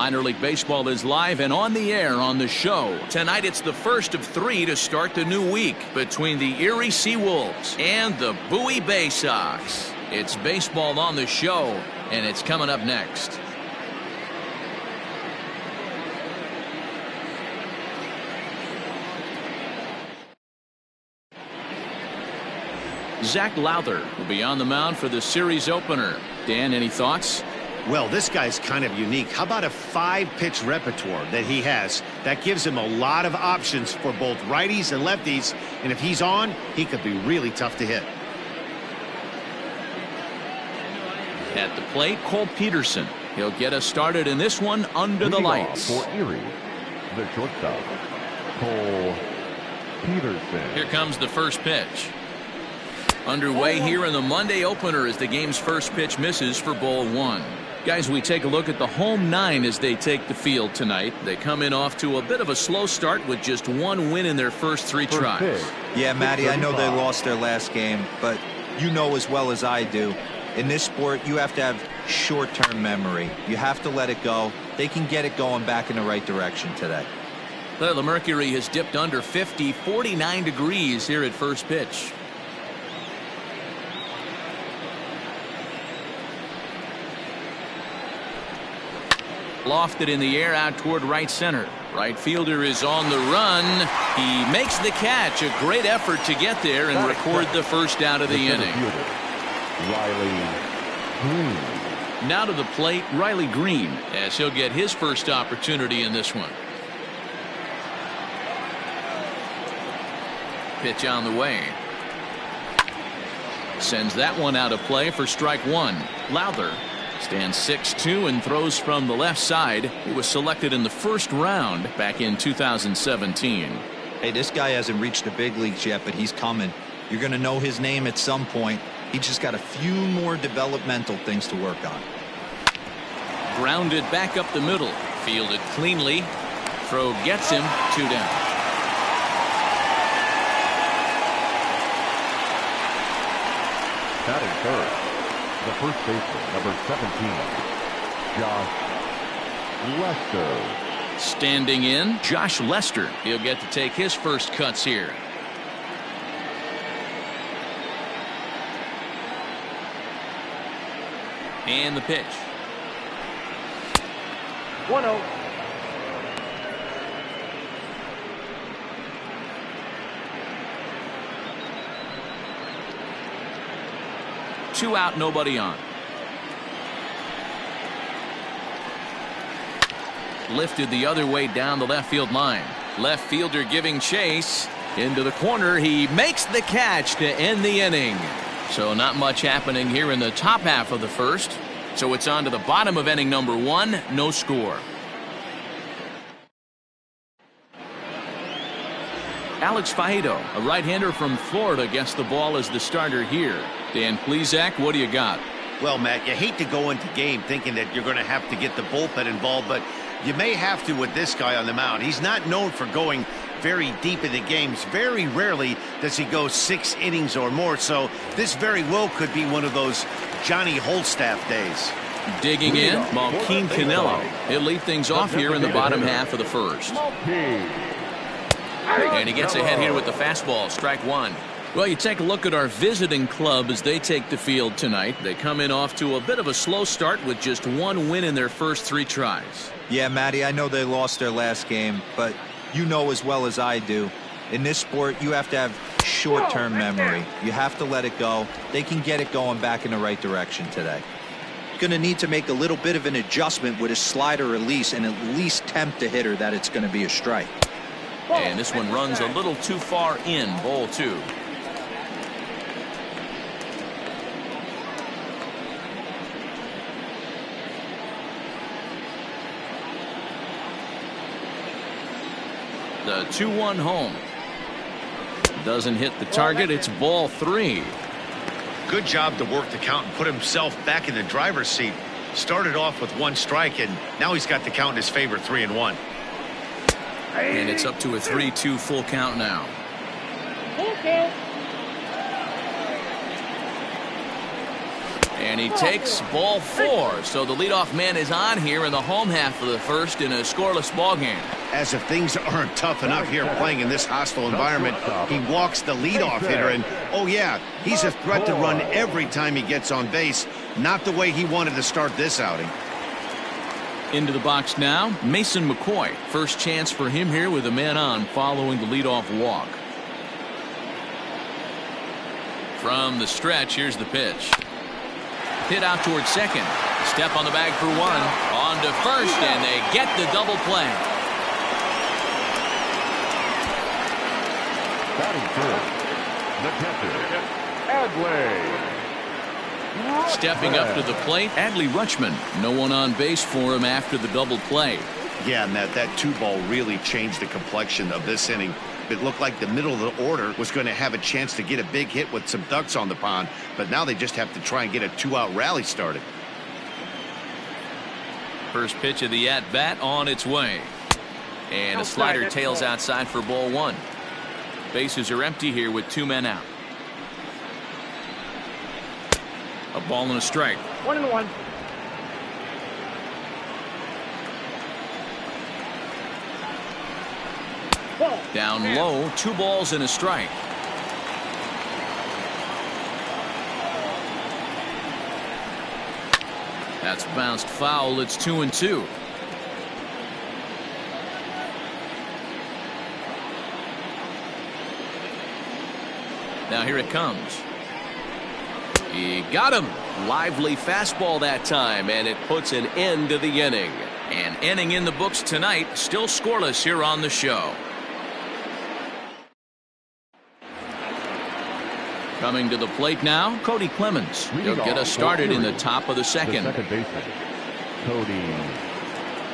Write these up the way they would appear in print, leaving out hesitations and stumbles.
Minor League Baseball is live and on the air on the show. Tonight it's the first of 3 to start the new week between the Erie Seawolves and the Bowie Baysox. It's baseball on the show, and it's coming up next. Zach Lowther will be on the mound for the series opener. Dan, any thoughts? Well, this guy's kind of unique. How about a 5-pitch repertoire that he has? That gives him a lot of options for both righties and lefties. And if he's on, he could be really tough to hit. At the plate, Cole Peterson. He'll get us started in this one under the lights. For Erie, the shortstop, Cole Peterson. Here comes the first pitch. Underway here in the Monday opener as the game's first pitch misses for ball 1. Guys, we take a look at the home 9 as they take the field tonight. They come in off to a bit of a slow start with just 1 win in their first 3 tries. Yeah, Matty, I know they lost their last game, but you know as well as I do, in this sport, you have to have short-term memory. You have to let it go. They can get it going back in the right direction today. Well, the mercury has dipped under 50, 49 degrees here at first pitch. Lofted in the air out toward right center. Right fielder is on the run. He makes the catch. A great effort to get there and record the first out of the inning. Riley Green. Now to the plate, Riley Green, as he'll get his first opportunity in this one. Pitch on the way. Sends that one out of play for strike 1. Lowther stands 6'2" and throws from the left side. He was selected in the first round back in 2017. Hey, this guy hasn't reached the big leagues yet, but he's coming. You're going to know his name at some point. He just got a few more developmental things to work on. Grounded back up the middle. Fielded cleanly. Throw gets him. 2 down. Batting first, the first baseman, number 17, Josh Lester. Standing in, Josh Lester. He'll get to take his first cuts here. And the pitch. 1-0. 2 out, nobody on. Lifted the other way down the left field line. Left fielder giving chase. Into the corner. He makes the catch to end the inning. So not much happening here in the top half of the first. So it's on to the bottom of inning number 1. No score. Alex Faedo, a right-hander from Florida, gets the ball as the starter here. Dan Plesac, what do you got? Well, Matt, you hate to go into game thinking that you're going to have to get the bullpen involved, but you may have to with this guy on the mound. He's not known for going very deep in the games. Very rarely does he go 6 innings or more, so this very well could be one of those Johnny Holstaff days. Digging in, Malkeem Canelo. He'll lead things off here in the bottom half of the first. And he gets ahead here with the fastball, strike 1. Well, you take a look at our visiting club as they take the field tonight. They come in off to a bit of a slow start with just 1 win in their first 3 tries. Yeah, Matty, I know they lost their last game, but you know as well as I do, in this sport, you have to have short-term memory. You have to let it go. They can get it going back in the right direction today. Going to need to make a little bit of an adjustment with his slider release and at least tempt the hitter that it's going to be a strike. And this one runs a little too far in, ball 2. The 2-1 home. Doesn't hit the target. It's ball 3. Good job to work the count and put himself back in the driver's seat. Started off with 1 strike, and now he's got the count in his favor, 3-1. And it's up to a 3-2 full count now. And he takes ball 4. So the leadoff man is on here in the home half of the first in a scoreless ball game. As if things aren't tough enough here playing in this hostile environment, he walks the leadoff hitter, and oh yeah, he's a threat to run every time he gets on base. Not the way he wanted to start this outing. Into the box now, Mason McCoy. First chance for him here with a man on following the leadoff walk. From the stretch, here's the pitch. Hit out towards second. Step on the bag for 1. On to first, and they get the double play. Batting first, the catcher, Adley. Stepping up to the plate, Adley Rutschman. No one on base for him after the double play. Yeah, Matt, that 2-ball really changed the complexion of this inning. It looked like the middle of the order was going to have a chance to get a big hit with some ducks on the pond, but now they just have to try and get a 2-out rally started. First pitch of the at-bat on its way. And a slider tails outside for ball 1. Bases are empty here with 2 men out. A ball and a strike. 1-1. Down low, 2 balls and a strike. That's bounced foul. It's 2-2. Now here it comes. He got him. Lively fastball that time, and it puts an end to the inning. An inning in the books tonight, still scoreless here on the show. Coming to the plate now, Cody Clemens. He'll get us started in the top of the second. The second baseman, Cody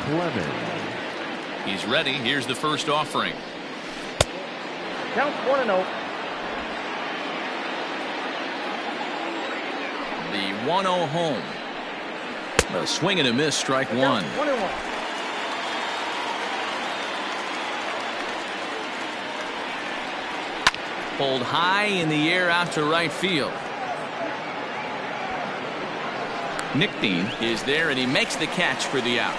Clemens. He's ready. Here's the first offering. Count 1-0. The 1-0 home. A swing and a miss, strike 1. 1-1. Pulled high in the air out to right field. Nick Dean is there, and he makes the catch for the out.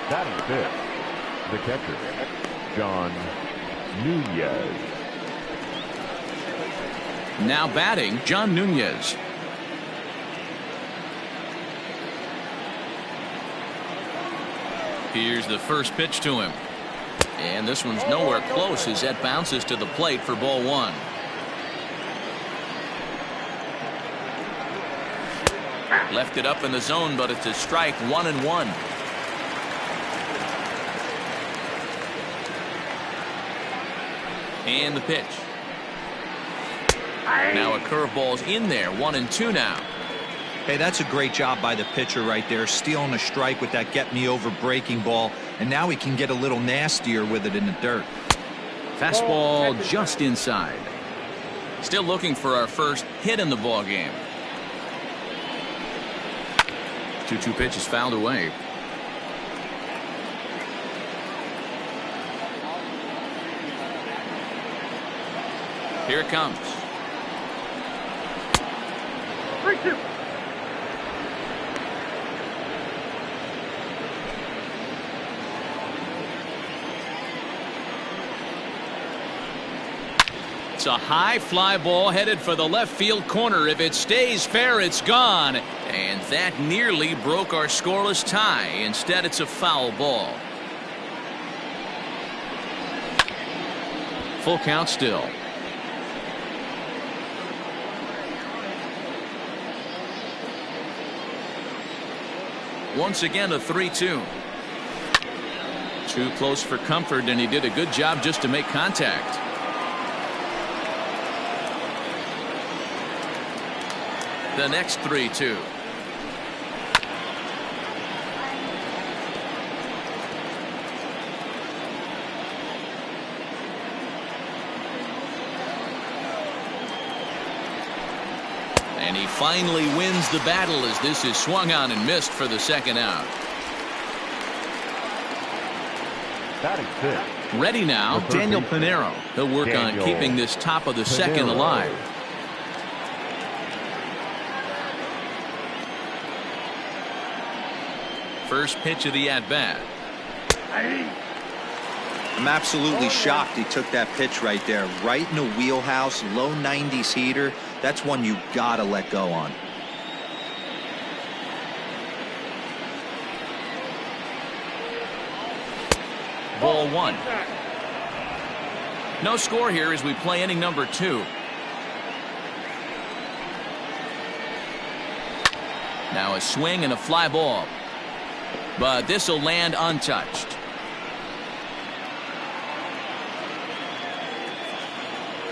Batting fifth, the catcher, John Nunez. Now batting, John Nunez. Here's the first pitch to him. And this one's nowhere close as that bounces to the plate for ball 1. Left it up in the zone, but it's a strike, 1-1. And the pitch. Now a curveball's in there, 1-2 now. Hey, that's a great job by the pitcher right there, stealing a strike with that get-me-over breaking ball, and now he can get a little nastier with it in the dirt. Fastball just inside. Still looking for our first hit in the ball game. 2-2 pitch is fouled away. Here it comes. 3-2. It's a high fly ball headed for the left field corner. If it stays fair, it's gone. And that nearly broke our scoreless tie. Instead, it's a foul ball. Full count still. Once again, a 3-2. Too close for comfort, and he did a good job just to make contact. The next 3-2. And he finally wins the battle as this is swung on and missed for the second out. Batting fifth. Ready now, Daniel Pinero. He'll work on keeping this top of the second alive. First pitch of the at-bat. I'm absolutely shocked he took that pitch right there. Right in the wheelhouse, low 90s heater. That's one you gotta let go on. Ball one. No score here as we play inning number 2. Now a swing and a fly ball. But this will land untouched.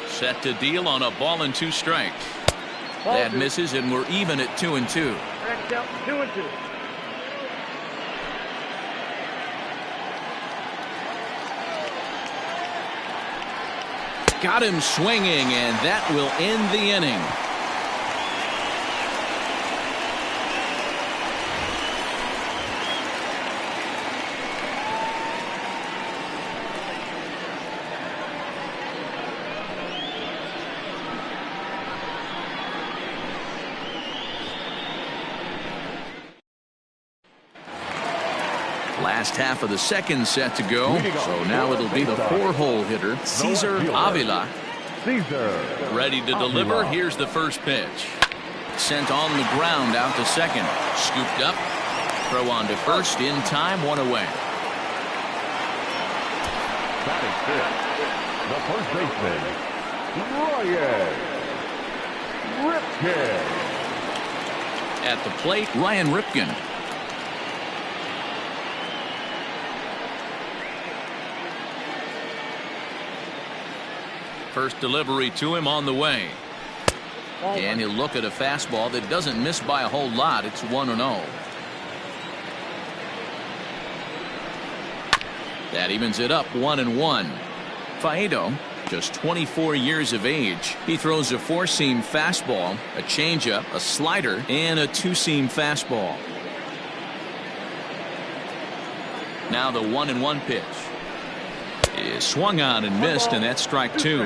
Set to deal on a ball and 2 strikes. That misses, and we're even at 2-2. Strike count 2-2. Got him swinging, and that will end the inning. Last half of the second set to go. So now it'll be the 4-hole hitter, Cesar Avila. Ready to deliver. Here's the first pitch. Sent on the ground out to second. Scooped up. Throw on to first in time. 1 away. Batting fifth. The first baseman, Ryan Ripken. At the plate, Ryan Ripken. First delivery to him on the way. And he'll look at a fastball that doesn't miss by a whole lot. It's 1-0. That evens it up 1-1. Faedo, just 24 years of age. He throws a 4-seam fastball, a changeup, a slider, and a 2-seam fastball. Now the 1-1 pitch. Is swung on and missed, and that's strike 2.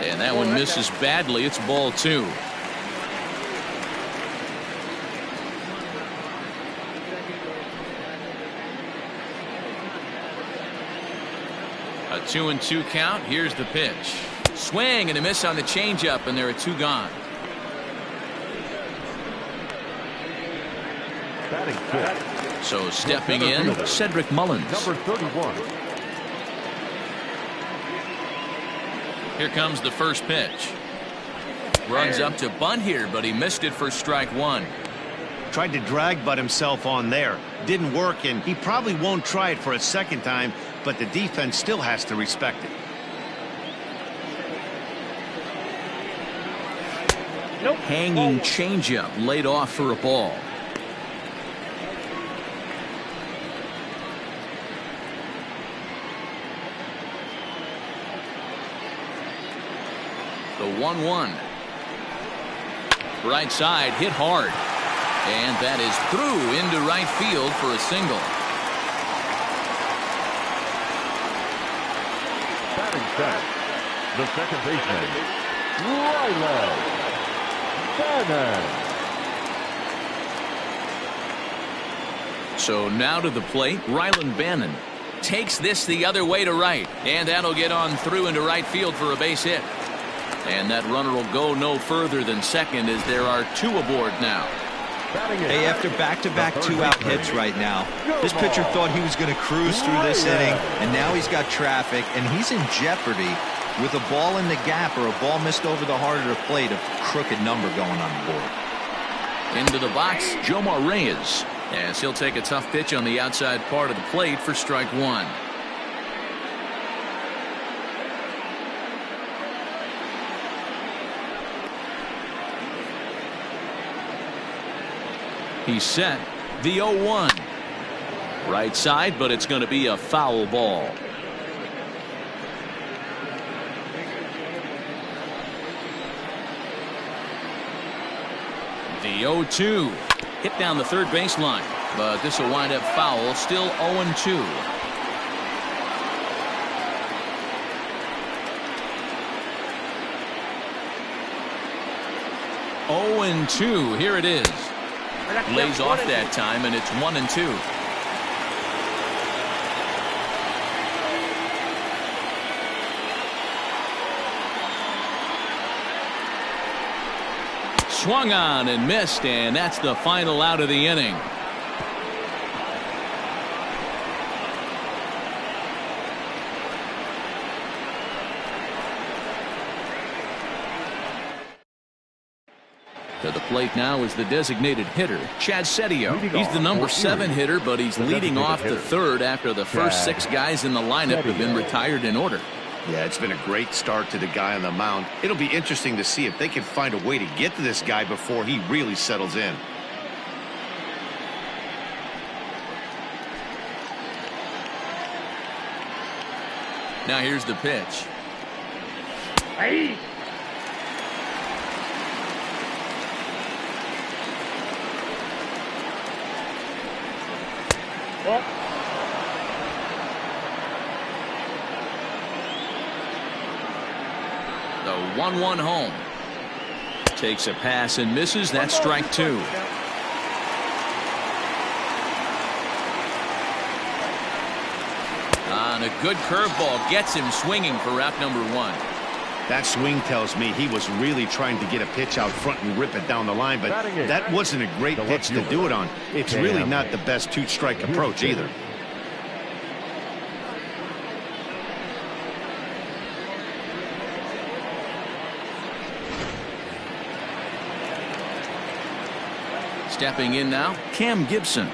And that one misses badly. It's ball 2. A 2-2 count. Here's the pitch. Swing and a miss on the changeup, and there are 2 gone. Batting fifth. So stepping in, Cedric Mullins. Number 31. Here comes the first pitch. Runs up to bunt here, but he missed it for strike 1. Tried to drag butt himself on there. Didn't work, and he probably won't try it for a second time, but the defense still has to respect it. Hanging changeup laid off for a ball. The 1-1. Right side hit hard. And that is through into right field for a single. Batting set. The second baseman, Rylan Bannon. So now to the plate, Rylan Bannon takes this the other way to right. And that'll get on through into right field for a base hit. And that runner will go no further than second as there are 2 aboard now. Hey, after back-to-back 2-out hits right now, this pitcher thought he was going to cruise through this inning, and now he's got traffic, and he's in jeopardy with a ball in the gap or a ball missed over the heart of the plate, a crooked number going on the board. Into the box, Jomar Reyes, as he'll take a tough pitch on the outside part of the plate for strike 1. He's set. The 0-1. Right side, but it's going to be a foul ball. The 0-2 hit down the third baseline, but this will wind up foul. Still 0-2. 0-2. Here it is. Lays off that time, and it's 1-2. Swung on and missed, and that's the final out of the inning. To the plate now is the designated hitter, Chad Setio. He's the number 7 hitter, but he's leading off the third after the first 6 guys in the lineup have been retired in order. Yeah, it's been a great start to the guy on the mound. It'll be interesting to see if they can find a way to get to this guy before he really settles in. Now here's the pitch. Hey. Well. The 1-1 home. Takes a pass and misses. That's strike 2. On a good curveball, gets him swinging for out number 1. That swing tells me he was really trying to get a pitch out front and rip it down the line, but that wasn't a great pitch to do it on. It's really not the best 2-strike approach either. Stepping in now, Cam Gibson.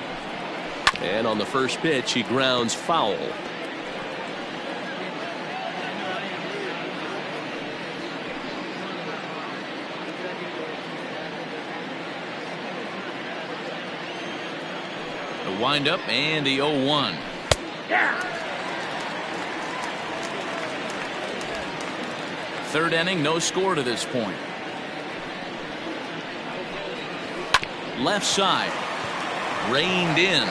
And on the first pitch, he grounds foul. The windup and the 0-1. Third inning, no score to this point. Left side, reined in.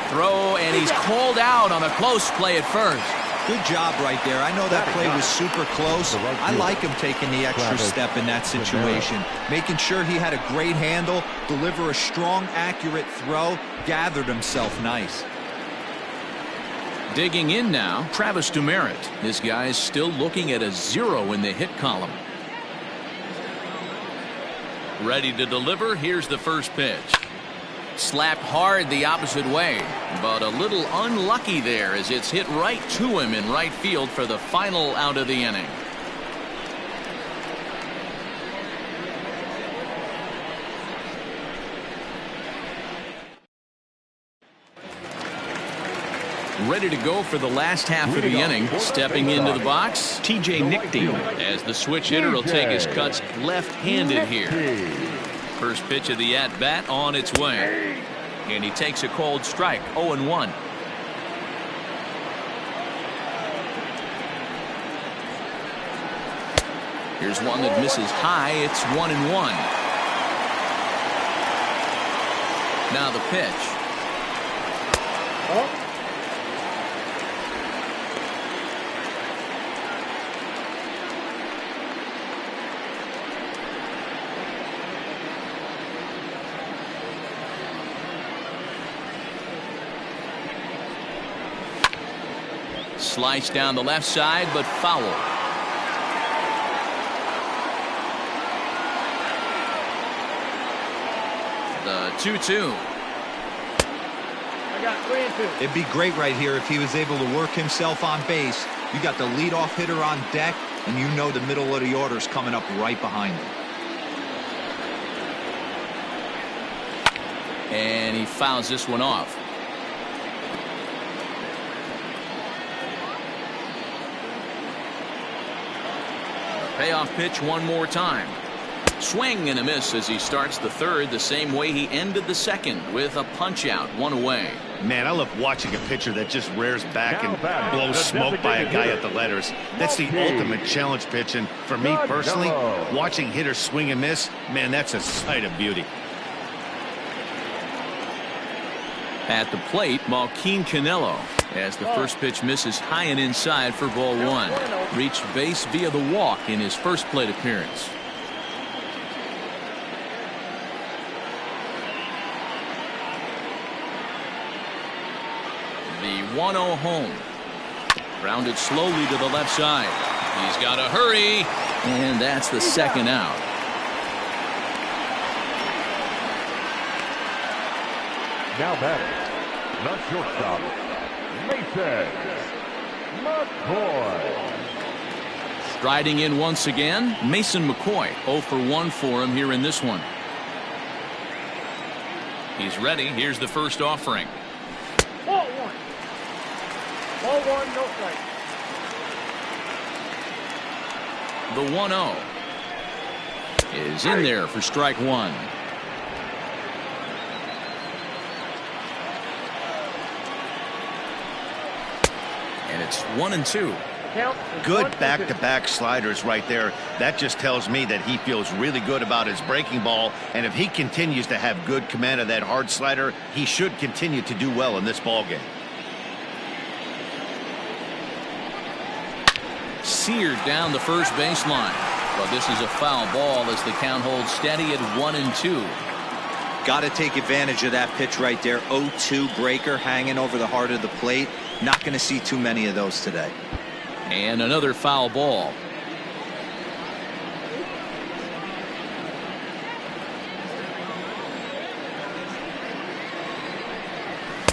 Throw, and he's called out on a close play at first. Good job right there. I know that play was super close. I like him taking the extra step in that situation, making sure he had a great handle, deliver a strong, accurate throw, gathered himself nice. Digging in now, Travis Demerit. This guy's still looking at a 0 in the hit column. Ready to deliver. Here's the first pitch. Slapped hard the opposite way, but a little unlucky there as it's hit right to him in right field for the final out of the inning. Ready to go for the last half of the inning. Stepping into the box, TJ Nickdeal, as the switch hitter will take his cuts left-handed here. First pitch of the at-bat on its way. And he takes a cold strike, 0-1. Here's one that misses high. It's 1-1. Now the pitch. Slice down the left side, but foul. The 2-2. I got 3-2. It'd be great right here if he was able to work himself on base. You got the leadoff hitter on deck, and you know the middle of the order is coming up right behind him. And he fouls this one off. Payoff pitch one more time. Swing and a miss as he starts the third the same way he ended the second, with a punch out, one away. Man, I love watching a pitcher that just rears back Now and batting, blows the smoke by a guy designated at the letters. That's the Mulkey. ultimate challenge pitch, and for me Good personally, go. watching hitters swing and miss, man, that's a sight of beauty. At the plate, Malquin Canelo, as the first pitch misses high and inside for ball one. Reached base via the walk in his first plate appearance. The 1-0 home. Grounded slowly to the left side. He's got to hurry, and that's the second out. Now batting, the shortstop, Mason McCoy. Striding in once again, Mason McCoy. 0 for 1 for him here in this one. He's ready. Here's the first offering. Ball one. Ball one, no strike. The 1-0 is in there for strike one. And it's 1-2. Count is Good 1-2. back-to-back sliders right there. That just tells me that he feels really good about his breaking ball, and if he continues to have good command of that hard slider, he should continue to do well in this ball game. Seared down the first baseline. But this is a foul ball as the count holds steady at 1-2. Got to take advantage of that pitch right there. 0-2 breaker hanging over the heart of the plate. Not going to see too many of those today. And another foul ball.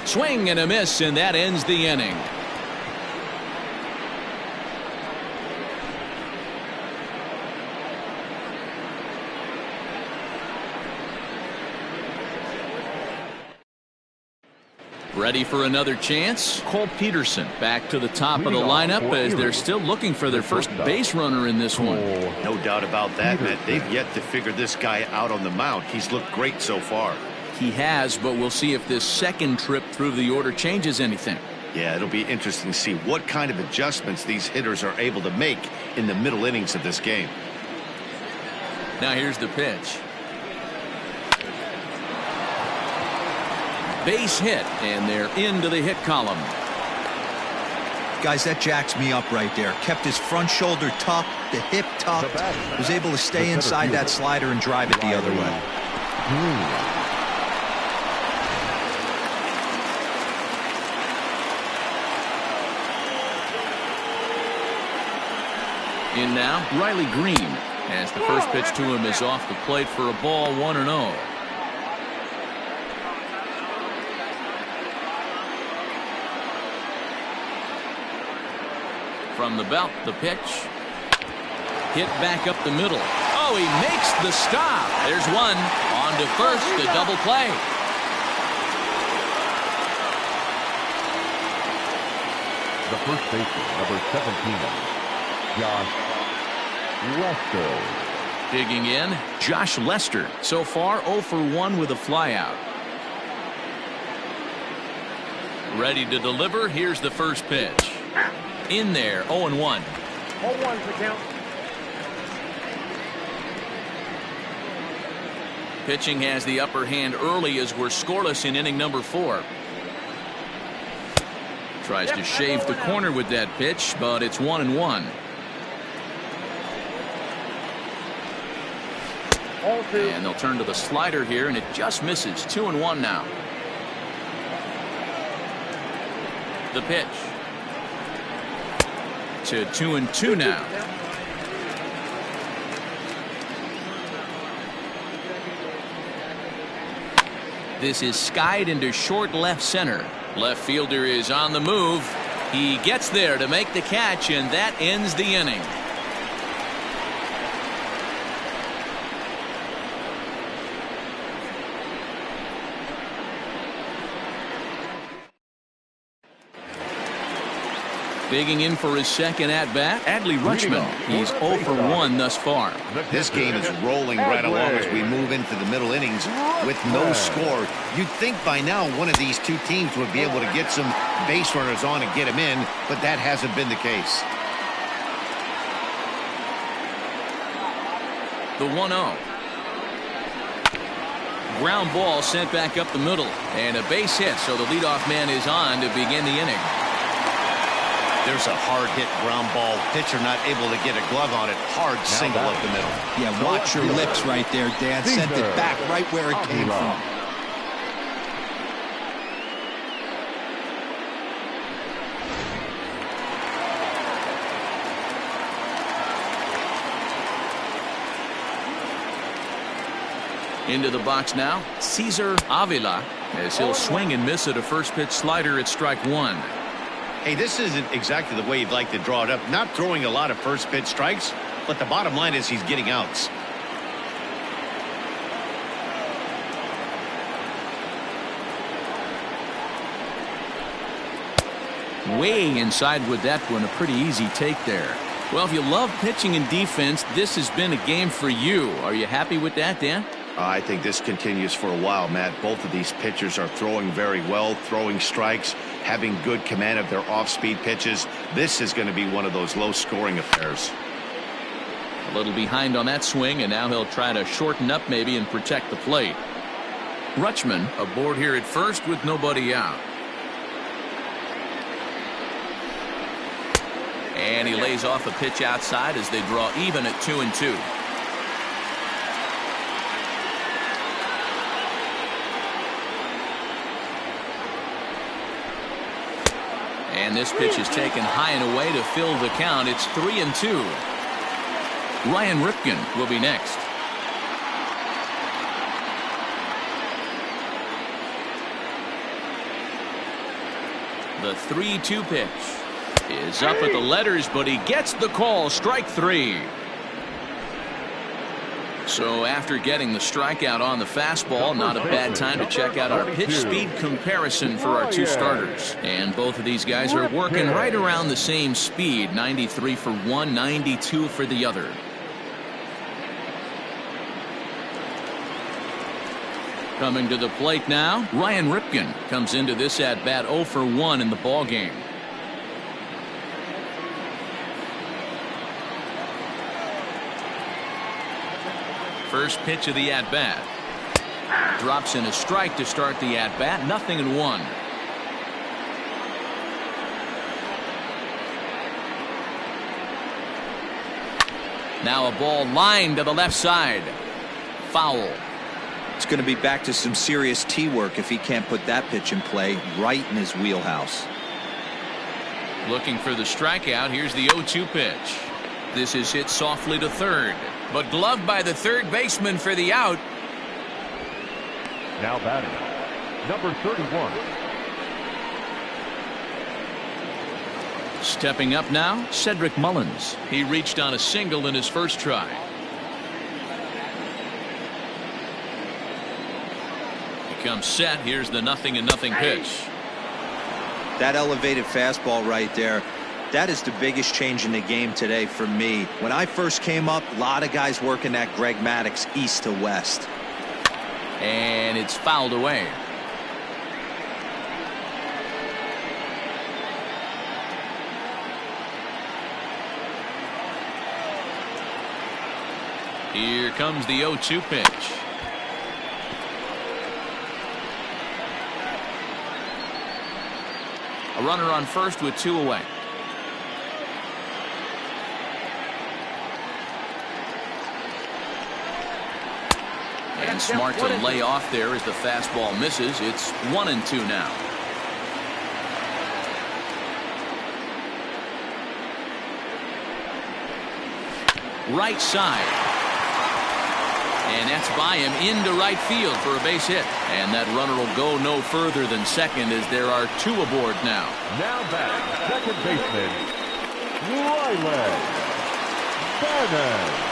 Swing and a miss, and that ends the inning. Ready for another chance? Cole Peterson back to the top of the lineup as they're still looking for their first base runner in this one. No doubt about that, Matt. They've yet to figure this guy out on the mound. He's looked great so far. He has, but we'll see if this second trip through the order changes anything. Yeah, it'll be interesting to see what kind of adjustments these hitters are able to make in the middle innings of this game. Now here's the pitch. Base hit, and they're into the hit column. Guys, that jacks me up right there. Kept his front shoulder tucked, the hip tucked, was able to stay inside that slider and drive it the other way. In now, Riley Green, as the first pitch to him is off the plate for a ball, 1-0. From the belt, the pitch. Hit back up the middle. Oh, he makes the stop. There's one. On to first, the double play. The first baseman, number 17, Josh Lester. Digging in, Josh Lester. So far, 0 for 1 with a flyout. Ready to deliver. Here's the first pitch. In there, 0-1. 0-1 for count. Pitching has the upper hand early as we're scoreless in inning number 4. Tries to shave the corner with that pitch, but it's 1-1. 0-2. And they'll turn to the slider here, and it just misses. 2-1 now. The pitch. To 2-2 now. This is skied into short left center. Left fielder is on the move. He gets there to make the catch, and that ends the inning. Digging in for his second at-bat, Adley Rutschman. He's 0 for 1 thus far. This game is rolling right along as we move into the middle innings with no score. You'd think by now one of these two teams would be able to get some base runners on and get them in, but that hasn't been the case. The 1-0. Ground ball sent back up the middle. And a base hit, so the leadoff man is on to begin the inning. There's a hard hit ground ball. Pitcher not able to get a glove on it. Hard single up the middle. Yeah, watch your lips right there, Dan. Sent it back right where it came from. Into the box now, Cesar Avila, as he'll swing and miss at a first pitch slider at strike one. Hey, this isn't exactly the way you'd like to draw it up. Not throwing a lot of first pitch strikes, but the bottom line is he's getting outs. Way inside with that one, a pretty easy take there. Well, if you love pitching and defense, this has been a game for you. Are you happy with that, Dan? I think this continues for a while, Matt. Both of these pitchers are throwing very well, throwing strikes, having good command of their off-speed pitches. This is going to be one of those low-scoring affairs. A little behind on that swing, and now he'll try to shorten up maybe and protect the plate. Rutschman aboard here at first with nobody out. And he lays off a pitch outside as they draw even at 2-2. And this pitch is taken high and away to fill the count. It's 3-2. Ryan Ripken will be next. The 3-2 pitch is up at the letters, but he gets the call. Strike three. So after getting the strikeout on the fastball, not a bad time to check out our pitch speed comparison for our two starters. And both of these guys are working right around the same speed. 93 for one, 92 for the other. Coming to the plate now, Ryan Ripken comes into this at bat 0 for 1 in the ball game. First pitch of the at-bat. Drops in a strike to start the at-bat. 0-1. Now a ball lined to the left side. Foul. It's going to be back to some serious tee work if he can't put that pitch in play right in his wheelhouse. Looking for the strikeout. Here's the 0-2 pitch. This is hit softly to third, but gloved by the third baseman for the out. Now batting, number 31. Stepping up now, Cedric Mullins. He reached on a single in his first try. He comes set. Here's the 0-0 pitch. That elevated fastball right there. That is the biggest change in the game today for me. When I first came up, a lot of guys working that Greg Maddux east to west. And it's fouled away. Here comes the 0-2 pitch. A runner on first with 2 away. And smart to lay off there as the fastball misses. It's 1-2 now. Right side. And that's by him into right field for a base hit. And that runner will go no further than second as there are 2 aboard now. Now back, second baseman, Rylan Bannon.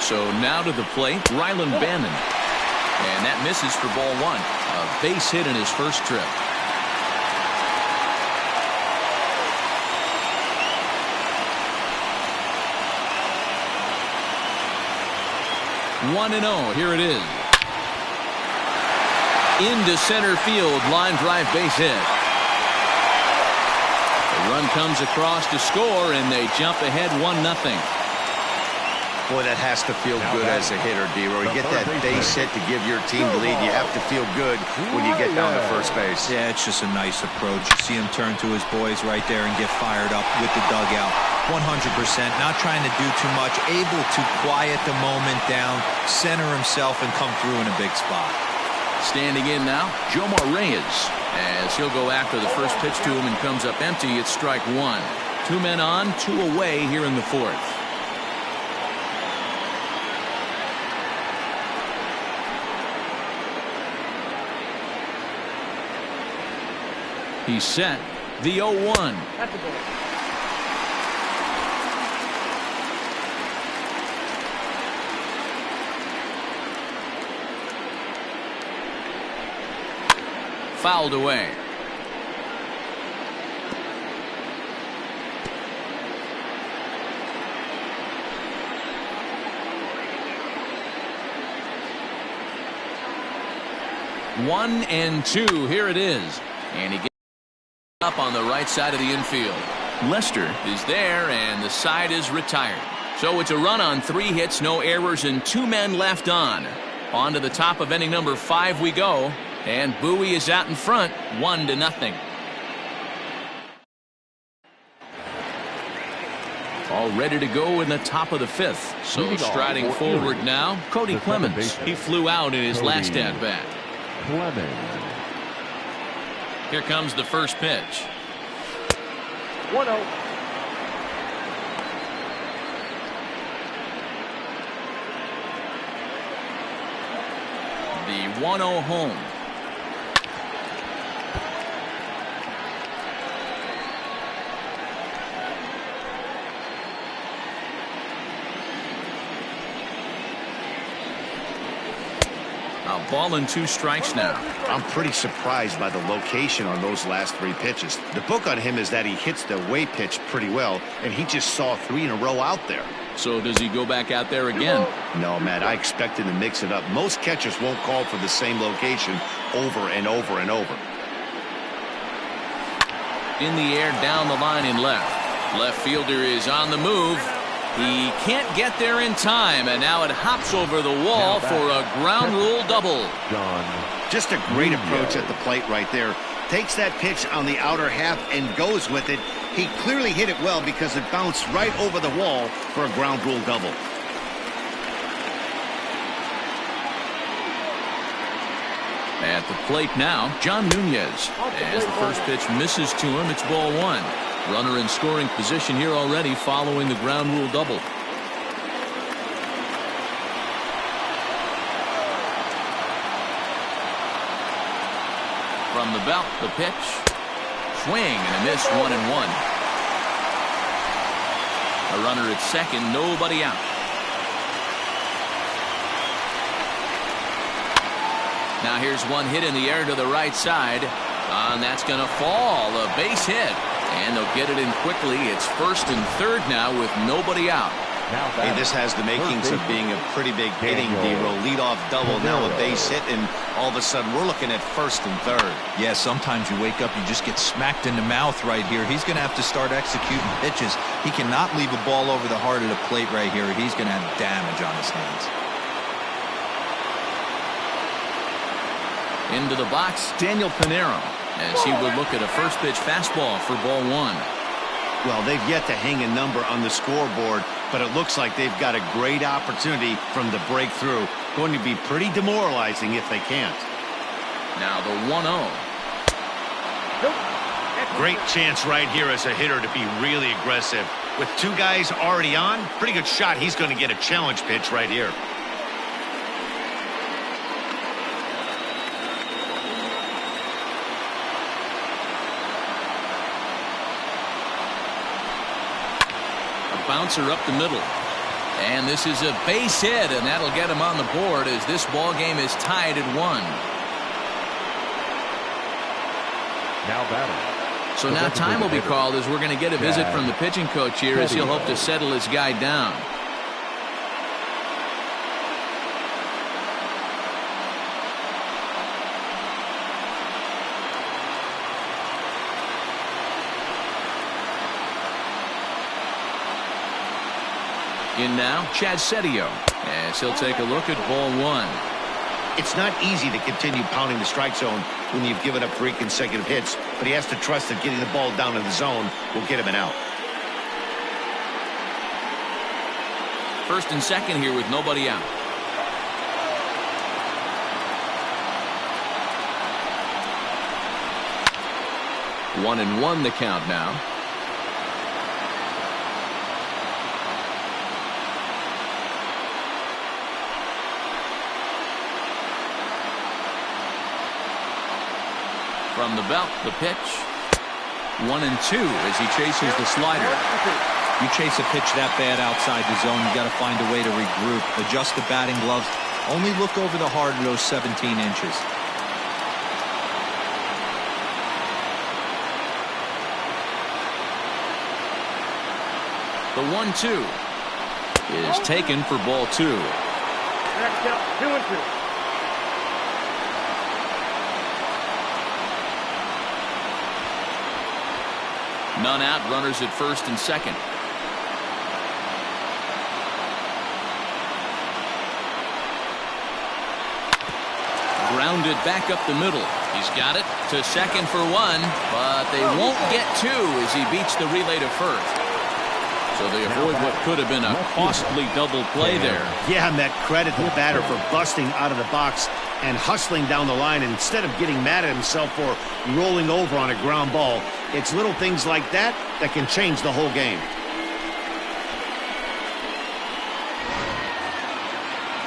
So now to the plate, Rylan Bannon. And that misses for ball 1. A base hit in his first trip. 1-0. Here it is. Into center field. Line drive base hit. The run comes across to score, and they jump ahead 1-0. Boy, that has to feel good as a hitter, D-Roy. You get that base hit to give your team the lead. You have to feel good when you get down to first base. Yeah, it's just a nice approach. You see him turn to his boys right there and get fired up with the dugout. 100%, not trying to do too much, able to quiet the moment down, center himself, and come through in a big spot. Standing in now, Jomar Reyes, as he'll go after the first pitch to him and comes up empty. It's strike one. 2 men on, 2 away here in the fourth. He's set. The 0-1. That's a ball. Fouled away. One and two. Here it is. And he gets up on the right side of the infield. Lester is there, and the side is retired. So it's a run on 3 hits, no errors, and 2 men left on. On to the top of inning number 5 we go. And Bowie is out in front, 1-0. All ready to go in the top of the 5th. So striding forward now, Cody Clemens. He flew out in his last at-bat. Clemens. Here comes the first pitch. 1-0. The 1-0 home. A ball and 2 strikes now. I'm pretty surprised by the location on those last 3 pitches. The book on him is that he hits the away pitch pretty well, and he just saw 3 in a row out there. So does he go back out there again? No, Matt, I expect him to mix it up. Most catchers won't call for the same location over and over and over. In the air, down the line in left. Left fielder is on the move. He can't get there in time, and now it hops over the wall for a ground rule double. Just a great approach at the plate right there. Takes that pitch on the outer half and goes with it. He clearly hit it well because it bounced right over the wall for a ground rule double. At the plate now, John Nunez. As the first pitch misses to him, it's ball 1. Runner in scoring position here already following the ground rule double. From the belt, the pitch. Swing and a miss, 1-1. A runner at second, nobody out. Now here's one hit in the air to the right side. And that's going to fall. A base hit. And they'll get it in quickly. It's first and third now with nobody out. Hey, this has the makings of being a pretty big inning, D-Roll. Leadoff double, now a base hit, and all of a sudden we're looking at first and third. Yeah, sometimes you wake up, you just get smacked in the mouth right here. He's going to have to start executing pitches. He cannot leave a ball over the heart of the plate right here. He's going to have damage on his hands. Into the box, Daniel Pinero, as he would look at a first pitch fastball for ball 1. Well, they've yet to hang a number on the scoreboard, but it looks like they've got a great opportunity from the breakthrough. Going to be pretty demoralizing if they can't. Now the 1-0. Great chance right here as a hitter to be really aggressive. With 2 guys already on, pretty good shot. He's going to get a challenge pitch right here. Bouncer up the middle, and this is a base hit, and that'll get him on the board as this ball game is tied at 1. Now batting. So now time will be called as we're going to get a visit from the pitching coach here as he'll hope to settle his guy down. In now, Chad Setio. As he'll take a look at ball one. It's not easy to continue pounding the strike zone when you've given up 3 consecutive hits, but he has to trust that getting the ball down in the zone will get him an out. First and second here with nobody out. One and one the count now. From the belt, the pitch. 1 and 2 as he chases the slider. You chase a pitch that bad outside the zone, you got to find a way to regroup, adjust the batting gloves. Only look over the heart of those 17 inches. The 1-2 is taken for ball 2. Next up, 2 and 2. None out, runners at first and second. Grounded back up the middle. He's got it to second for 1, but they won't get 2 as he beats the relay to first. So they avoid what could have been a costly double play there. Yeah, Met, credit the batter for busting out of the box and hustling down the line instead of getting mad at himself for rolling over on a ground ball. It's little things like that that can change the whole game.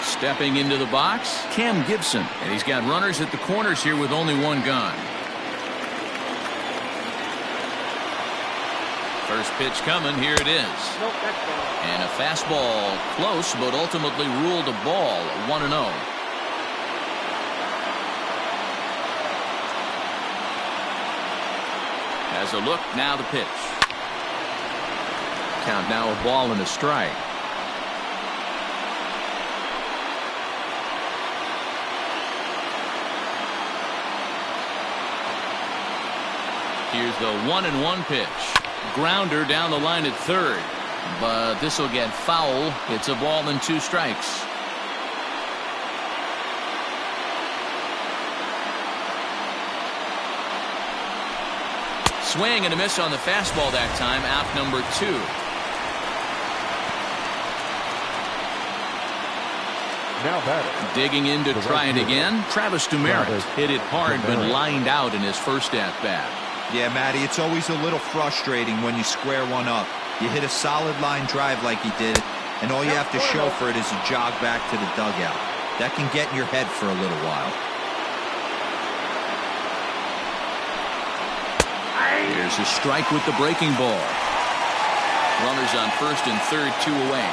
Stepping into the box, Cam Gibson. And he's got runners at the corners here with only 1 gone. First pitch coming, here it is. Nope, that's gone. And a fastball close, but ultimately ruled a ball. 1-0. Has a look, now the pitch. Count now a ball and a strike. Here's the 1-1 pitch. Grounder down the line at third, but this will get foul. It's a ball and 2 strikes. Swing and a miss on the fastball that time. Out number 2. Now batting. Digging in to try it again. Travis Demeritte hit it hard but lined out in his first at bat. Yeah, Matty, it's always a little frustrating when you square one up. You hit a solid line drive like he did, and all you have to show for it is a jog back to the dugout. That can get in your head for a little while. Here's a strike with the breaking ball. Runners on first and third, 2 away.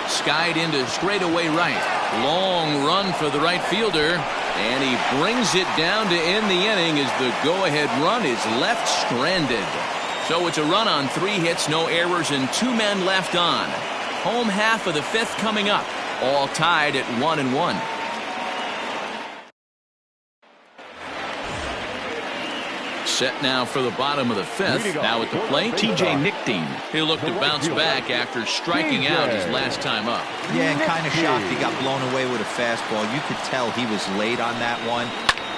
Skied into straightaway right. Long run for the right fielder, and he brings it down to end the inning as the go-ahead run is left stranded. So it's a run on 3 hits, no errors, and 2 men left on. Home half of the 5th coming up. All tied at 1-1. Set now for the bottom of the 5th. Now at the plate, TJ Nickting. He'll look to bounce back after striking out his last time up. Yeah, and kind of shocked he got blown away with a fastball. You could tell he was late on that one.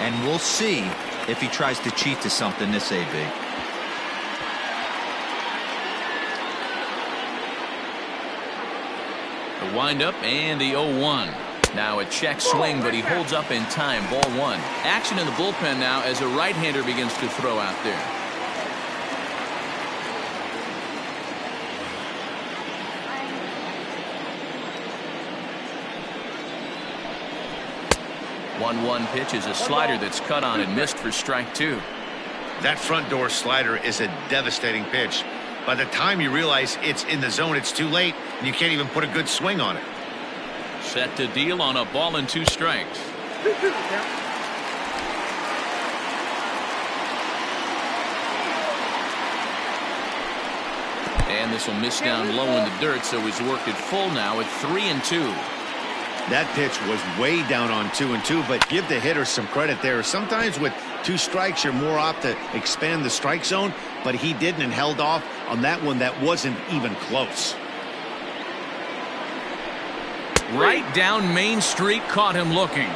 And we'll see if he tries to cheat to something this AB. The windup and the 0-1. Now a check swing, but he holds up in time. Ball 1. Action in the bullpen now as a right-hander begins to throw out there. One pitch is a slider that's cut on and missed for strike 2. That front door slider is a devastating pitch. By the time you realize it's in the zone, it's too late, and you can't even put a good swing on it. Set to deal on a ball and 2 strikes. And this will miss down low in the dirt, so he's worked it full now at 3-2. That pitch was way down on 2-2, but give the hitter some credit there. Sometimes with 2 strikes, you're more apt to expand the strike zone, but he didn't and held off on that one that wasn't even close. Right down Main Street, caught him looking.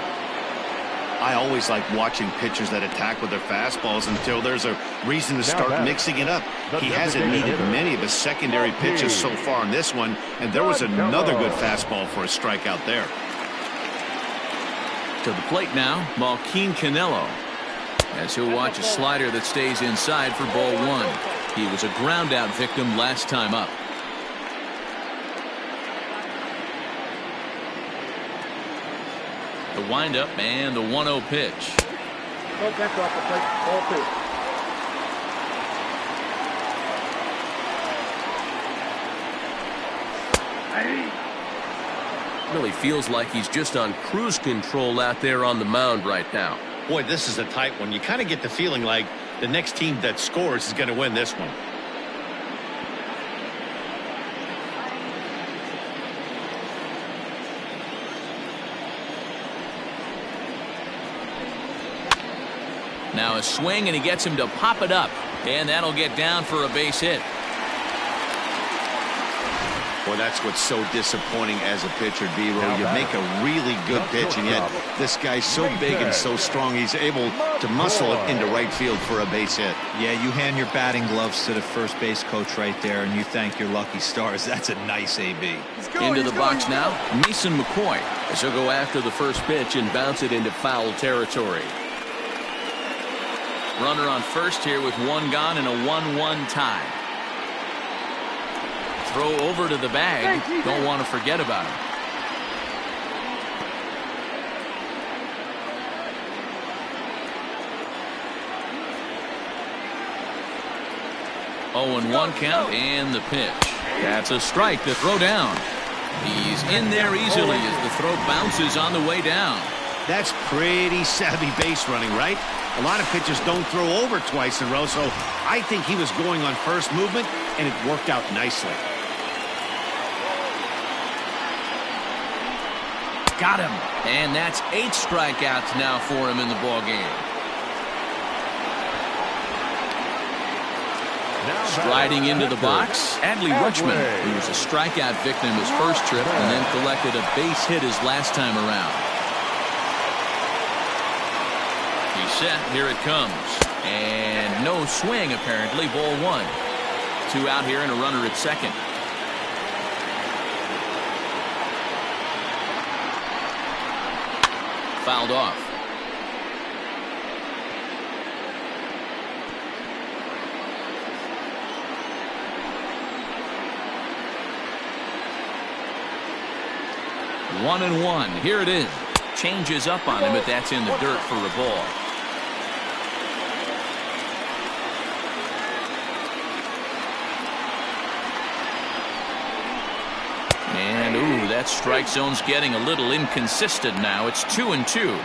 I always like watching pitchers that attack with their fastballs until there's a reason to start mixing it up. He hasn't needed many of his secondary pitches so far in this one, and there was another good fastball for a strikeout there. To the plate now, Malquin Canelo, as he'll watch a slider that stays inside for ball 1. He was a ground out victim last time up. The windup and the 1-0 pitch. Don't catch off the plate. Ball 2. Really feels like he's just on cruise control out there on the mound right now. Boy, this is a tight one. You kind of get the feeling like the next team that scores is going to win this one. Now a swing, and he gets him to pop it up, and that'll get down for a base hit. Boy, that's what's so disappointing as a pitcher, D-Roll. You make a really good pitch, and yet this guy's so big and so strong, he's able to muscle it into right field for a base hit. Yeah, you hand your batting gloves to the first base coach right there, and you thank your lucky stars. That's a nice AB. Into the box now, Mason McCoy, as he'll go after the first pitch and bounce it into foul territory. Runner on first here with 1 gone and a 1-1 tie. Throw over to the bag. Don't want to forget about him. Oh, and 1 count and the pitch. That's a strike to throw down. He's in there easily as the throw bounces on the way down. That's pretty savvy base running, right? A lot of pitchers don't throw over twice in a row, so I think he was going on first movement, and it worked out nicely. Got him. And that's 8 strikeouts now for him in the ballgame. Striding into the box, Adley Rutschman, who was a strikeout victim his first trip and then collected a base hit his last time around. He's set. Here it comes. And no swing, apparently. Ball 1. 2 out here and a runner at second. Fouled off. One and one. Here it is. Changes up on him, but that's in the dirt for a ball. And ooh, that strike zone's getting a little inconsistent now. It's 2-2.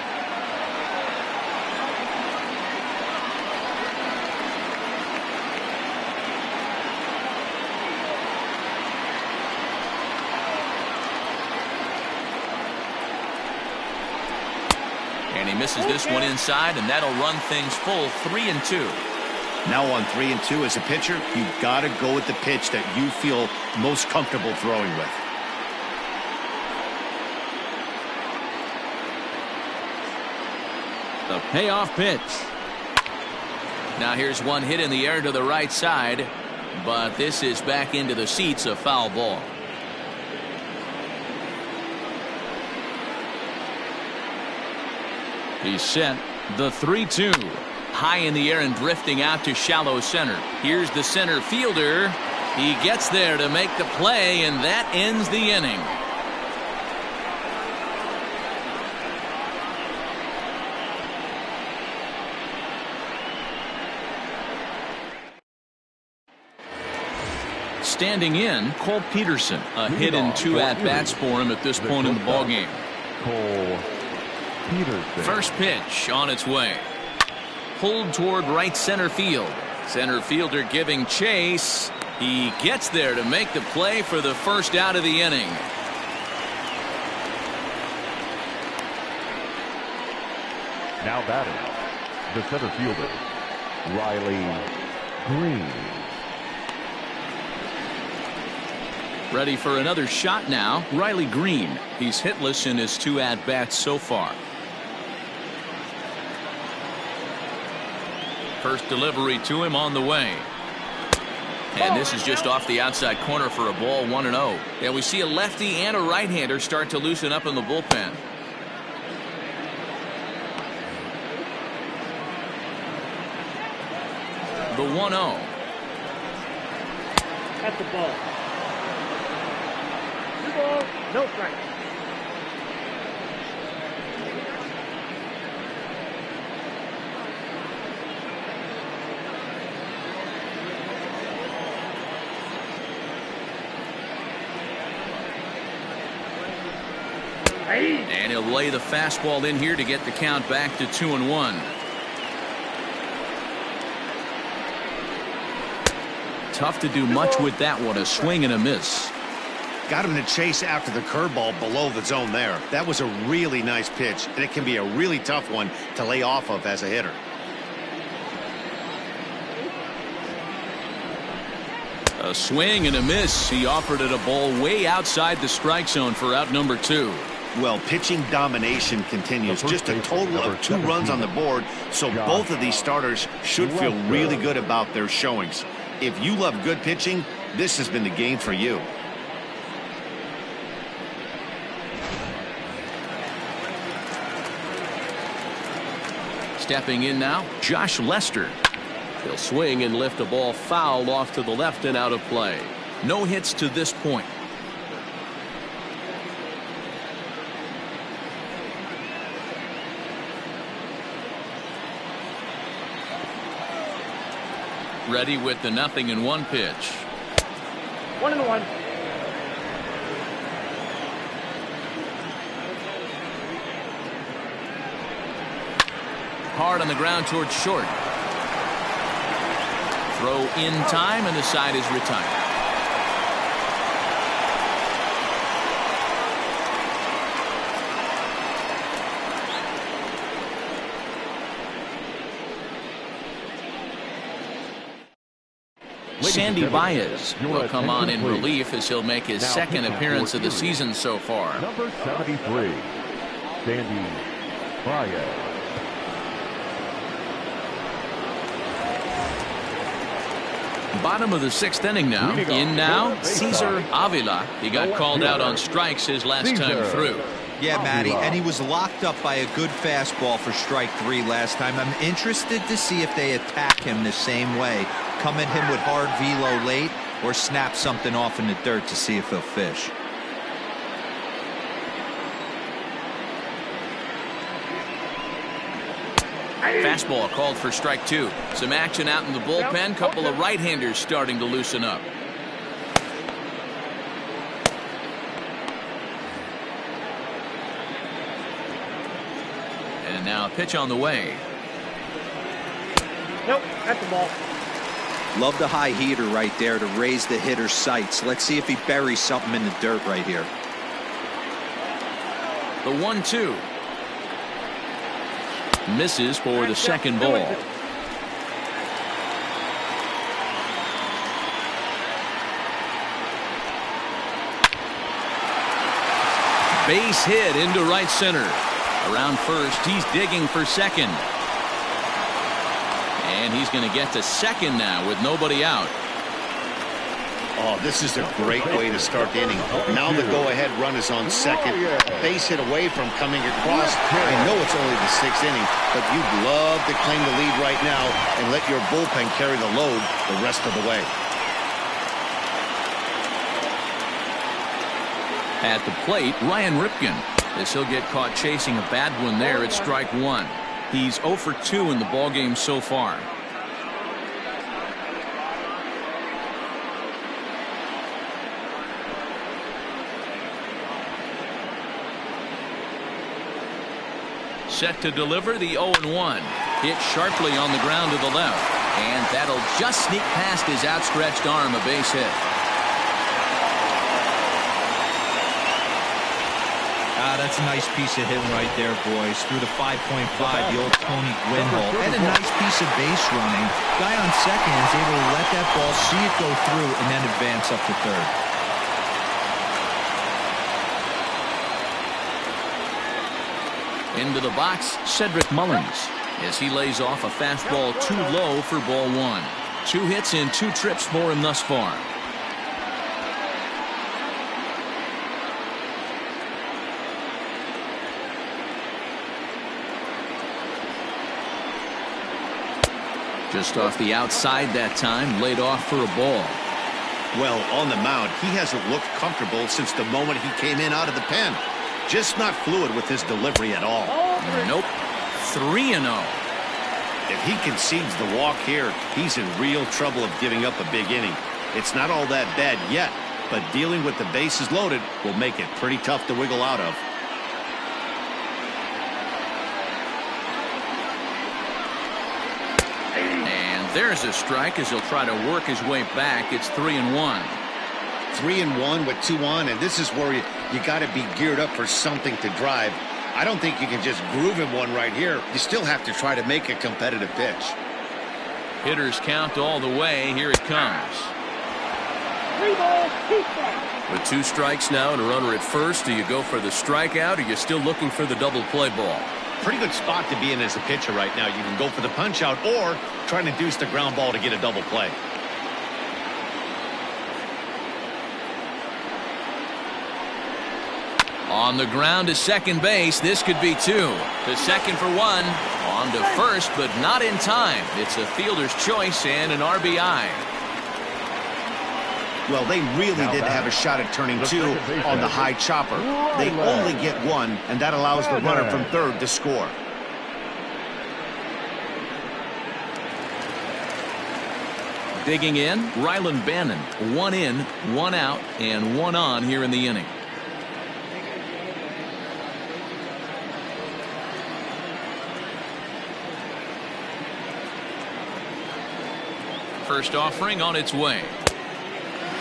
And he misses this one inside, and that'll run things full 3-2. Now on 3-2 as a pitcher, you've got to go with the pitch that you feel most comfortable throwing with. The payoff pitch. Now here's one hit in the air to the right side, but this is back into the seats, a foul ball. He's set. The 3-2. High in the air and drifting out to shallow center. Here's the center fielder. He gets there to make the play, and that ends the inning. Standing in, Cole Peterson. A hit and 2 at-bats for him at this point in the ballgame. Cole Peterson. First pitch on its way. Pulled toward right center field. Center fielder giving chase. He gets there to make the play for the first out of the inning. Now batting, The center fielder, Riley Green. Ready for another shot now. Riley Green. He's hitless in his 2 at-bats so far. First delivery to him on the way. And this is just off the outside corner for a ball, 1-0. And we see a lefty and a right-hander start to loosen up in the bullpen. The 1-0. That's the ball. 2 balls, no strikes. And he'll lay the fastball in here to get the count back to 2-1. Tough to do much with that one. A swing and a miss. Got him to chase after the curveball below the zone there. That was a really nice pitch, and it can be a really tough one to lay off of as a hitter. A swing and a miss. He offered it a ball way outside the strike zone for out number 2. Well, pitching domination continues. Just a total of 2 runs on the board, so both of these starters should feel really good about their showings. If you love good pitching, this has been the game for you. Stepping in now, Josh Lester. He'll swing and lift a ball foul off to the left and out of play. No hits to this point. Ready with the 0-1 pitch. 1-1. Hard on the ground towards short. Throw in time, and the side is retired. Sandy Baez will come on in relief as he'll make his second appearance of the season so far. Number 73, Sandy Baez. Bottom of the 6th inning now. In now, Cesar Avila. He got called out on strikes his last time through. Yeah, Matty, and he was locked up by a good fastball for strike 3 last time. I'm interested to see if they attack him the same way. Come at him with hard velo late or snap something off in the dirt to see if he'll fish. Fastball called for strike 2. Some action out in the bullpen. Couple of right-handers starting to loosen up. And now a pitch on the way. Nope, that's the ball. Love the high heater right there to raise the hitter's sights. Let's see if he buries something in the dirt right here. The 1-2. Misses for the second ball. Base hit into right center. Around first, he's digging for second. And he's going to get to second now with nobody out. Oh, this is a great way to start the inning. Now the go-ahead run is on second. Base hit away from coming across. I know it's only the 6th inning, but you'd love to claim the lead right now and let your bullpen carry the load the rest of the way. At the plate, Ryan Ripken. As he'll get caught chasing a bad one there at strike 1. He's 0 for 2 in the ballgame so far. Set to deliver the 0-1. Hit sharply on the ground to the left. And that'll just sneak past his outstretched arm, a base hit. that's a nice piece of hitting right there, boys. Through the 5.5, the old Tony Gwynn hole. And a nice piece of base running. Guy on second is able to let that ball, see it go through, and then advance up to third. Into the box, Cedric Mullins, as he lays off a fastball too low for ball one. 2 hits and 2 trips for him thus far. Just off the outside that time, laid off for a ball. Well, on the mound, he hasn't looked comfortable since the moment he came in out of the pen. Just not fluid with his delivery at all. Nope. 3-0. If he concedes the walk here, he's in real trouble of giving up a big inning. It's not all that bad yet, but dealing with the bases loaded will make it pretty tough to wiggle out of. And there's a strike as he'll try to work his way back. It's 3-1. 3-1 with 2 on, and this is where you got to be geared up for something to drive. I don't think you can just groove him one right here. You still have to try to make a competitive pitch. Hitters count all the way. Here it comes. 3 balls, 2 strikes. With 2 strikes now and a runner at first, do you go for the strikeout, or are you still looking for the double play ball? Pretty good spot to be in as a pitcher right now. You can go for the punch out or try to induce the ground ball to get a double play. On the ground to second base. This could be 2. To second for 1. On to first, but not in time. It's a fielder's choice and an RBI. Well, they really did have a shot at turning 2 on the high chopper. They only get 1, and that allows the runner from third to score. Digging in, Ryland Bannon. 1 in, 1 out, and 1 on here in the inning. First offering on its way.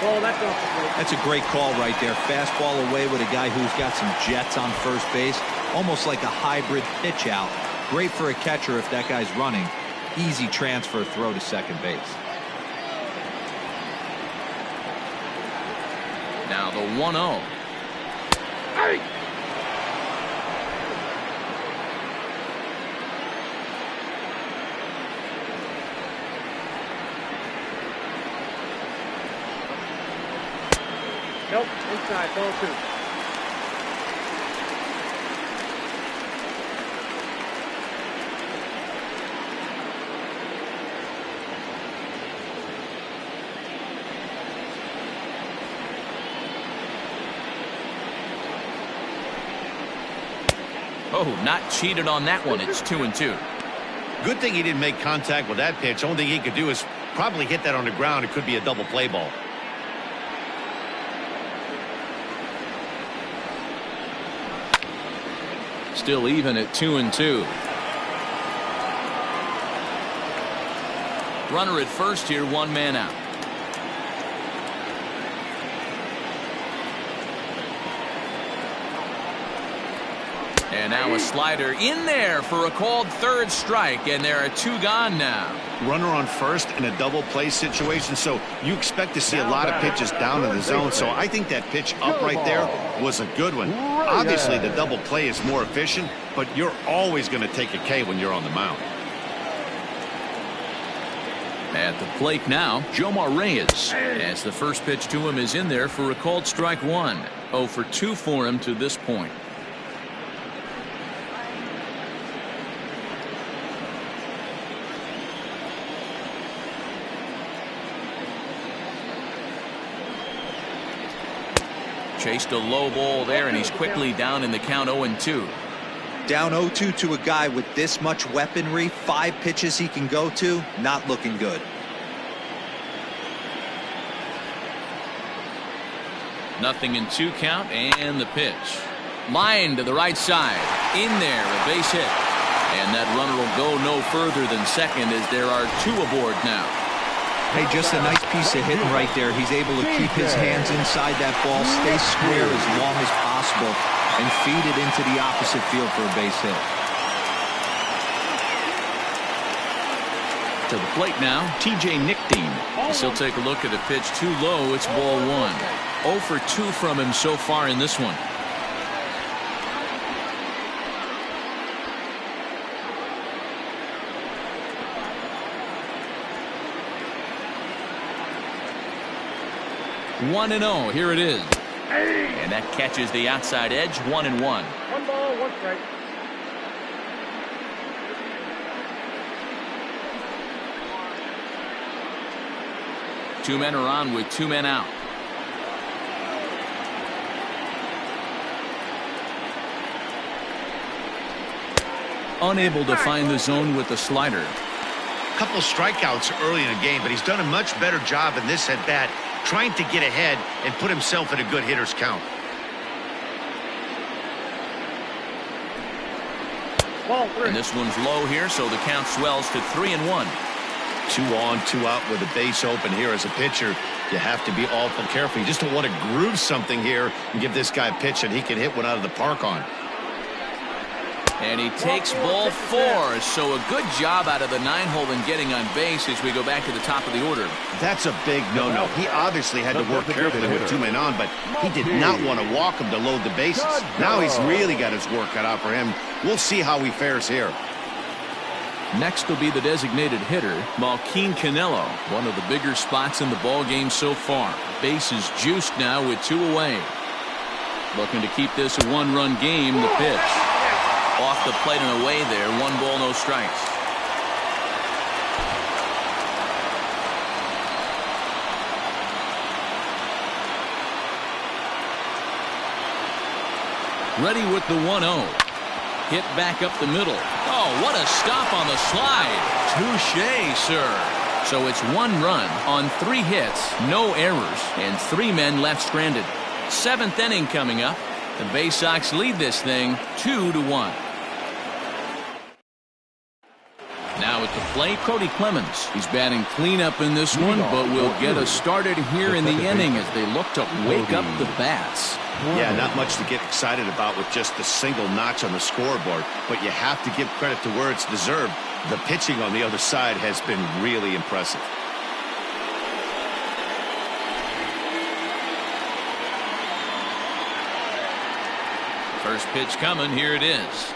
Oh, that's off the plate. That's a great call right there. Fastball away with a guy who's got some jets on first base. Almost like a hybrid pitch out. Great for a catcher if that guy's running. Easy transfer throw to second base. Now the 1-0. Hey! Nope, inside, ball 2. Oh, not cheated on that one. It's 2-2. Good thing he didn't make contact with that pitch. Only thing he could do is probably hit that on the ground. It could be a double play ball. Still even at 2-2. Runner at first here, 1 man out. And now a slider in there for a called third strike, and there are 2 gone now. Runner on first in a double play situation, so you expect to see a lot of pitches down in the zone. So I think that pitch up right there was a good one. Obviously, the double play is more efficient, but you're always going to take a K when you're on the mound. At the plate now, Jomar Reyes, as the first pitch to him is in there for a called strike 1. 0 for 2 for him to this point. Chased a low ball there, and he's quickly down in the count 0-2. Down 0-2 to a guy with this much weaponry, 5 pitches he can go to, not looking good. Nothing in 2 count, and the pitch. Line to the right side. In there, a base hit. And that runner will go no further than second as there are 2 aboard now. Hey, just a nice piece of hitting right there. He's able to keep his hands inside that ball, stay square as long as possible, and feed it into the opposite field for a base hit. To the plate now, TJ Nickdean. As he'll take a look at a pitch too low. It's ball one. 0 for 2 from him so far in this one. One and 0. Here it is. And that catches the outside edge. 1-1. 1 ball, 1 strike. Two men are on with 2 men out. Unable to find the zone with the slider. Couple strikeouts early in the game, but he's done a much better job in this at bat, trying to get ahead and put himself in a good hitter's count. Ball 3. And this one's low here, so the count swells to 3-1. 2 on, 2 out with a base open here. As a pitcher, you have to be awful careful. You just don't want to groove something here and give this guy a pitch that he can hit one out of the park on. And he takes ball 4, so a good job out of the 9-hole in getting on base as we go back to the top of the order. That's a big no-no. He obviously had to work carefully with 2 men on, but he did not want to walk him to load the bases. Now he's really got his work cut out for him. We'll see how he fares here. Next will be the designated hitter, Malquin Canelo, one of the bigger spots in the ball game so far. Base is juiced now with 2 away. Looking to keep this a 1-run game. The pitch. Off the plate and away there. 1 ball, no strikes. Ready with the 1-0. Hit back up the middle. Oh, what a stop on the slide. Touché, sir. So it's 1 run on 3 hits, no errors, and 3 men left stranded. 7th inning coming up. The Baysox lead this thing 2-1. Now at the plate, Cody Clemens. He's batting cleanup in this one, but will get us started here in the inning as they look to wake up the bats. Yeah, not much to get excited about with just the single notch on the scoreboard, but you have to give credit to where it's deserved. The pitching on the other side has been really impressive. First pitch coming. Here it is.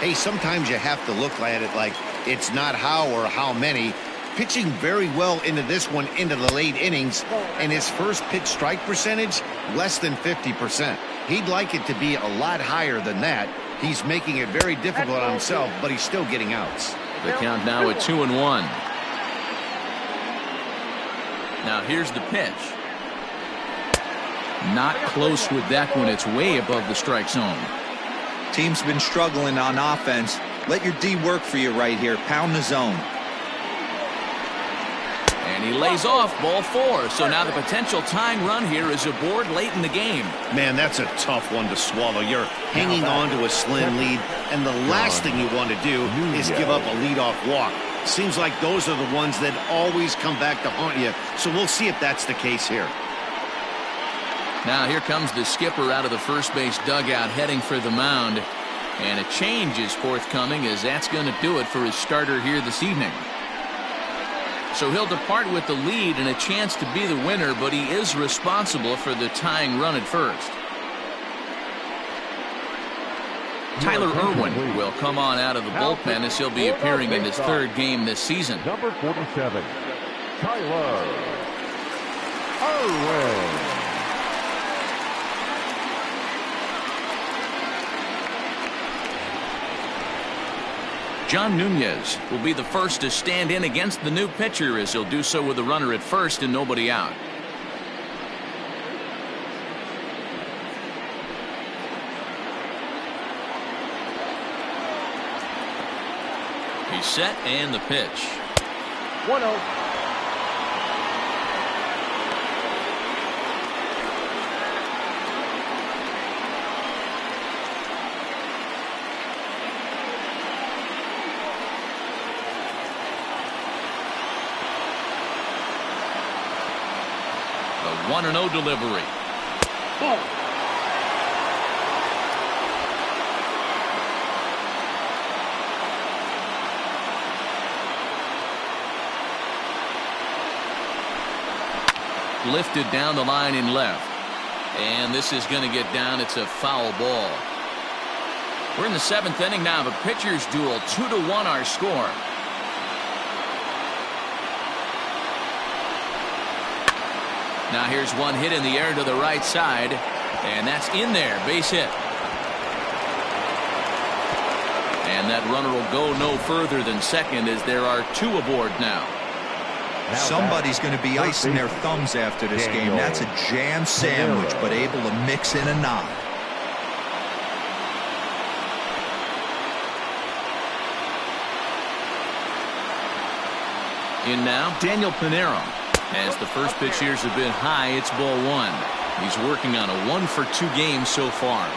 Hey, sometimes you have to look at it like it's not how or how many. Pitching very well into this one into the late innings, and his first pitch strike percentage less than 50%. He'd like it to be a lot higher than that. He's making it very difficult on himself, but he's still getting outs. The count now at 2-1. Now here's the pitch. Not close with that one. It's way above the strike zone. Team's been struggling on offense. Let your D work for you right here. Pound the zone. And he lays off ball 4. So now the potential tying run here is aboard late in the game. Man, that's a tough one to swallow. You're hanging on to a slim lead, and the last thing you want to do is give up a leadoff walk. Seems like those are the ones that always come back to haunt you. So we'll see if that's the case here. Now here comes the skipper out of the first base dugout heading for the mound. And a change is forthcoming, as that's going to do it for his starter here this evening. So he'll depart with the lead and a chance to be the winner, but he is responsible for the tying run at first. Tyler Irwin will come on out of the bullpen as he'll be appearing in his 3rd game this season. Number 47, Tyler Irwin. John Nunez will be the first to stand in against the new pitcher, as he'll do so with a runner at first and nobody out. He's set, and the pitch. 1-0. 1-0 delivery. Ball. Lifted down the line in left. And this is going to get down. It's a foul ball. We're in the 7th inning now of a pitcher's duel. 2-1 our score. Now here's one hit in the air to the right side. And that's in there. Base hit. And that runner will go no further than second as there are 2 aboard now. Somebody's going to be icing their thumbs after this game. That's a jam sandwich, but able to mix in a nod. In now, Daniel Pinero. As the first pitch here's a bit high, it's ball 1. He's working on a 1-for-2 game so far.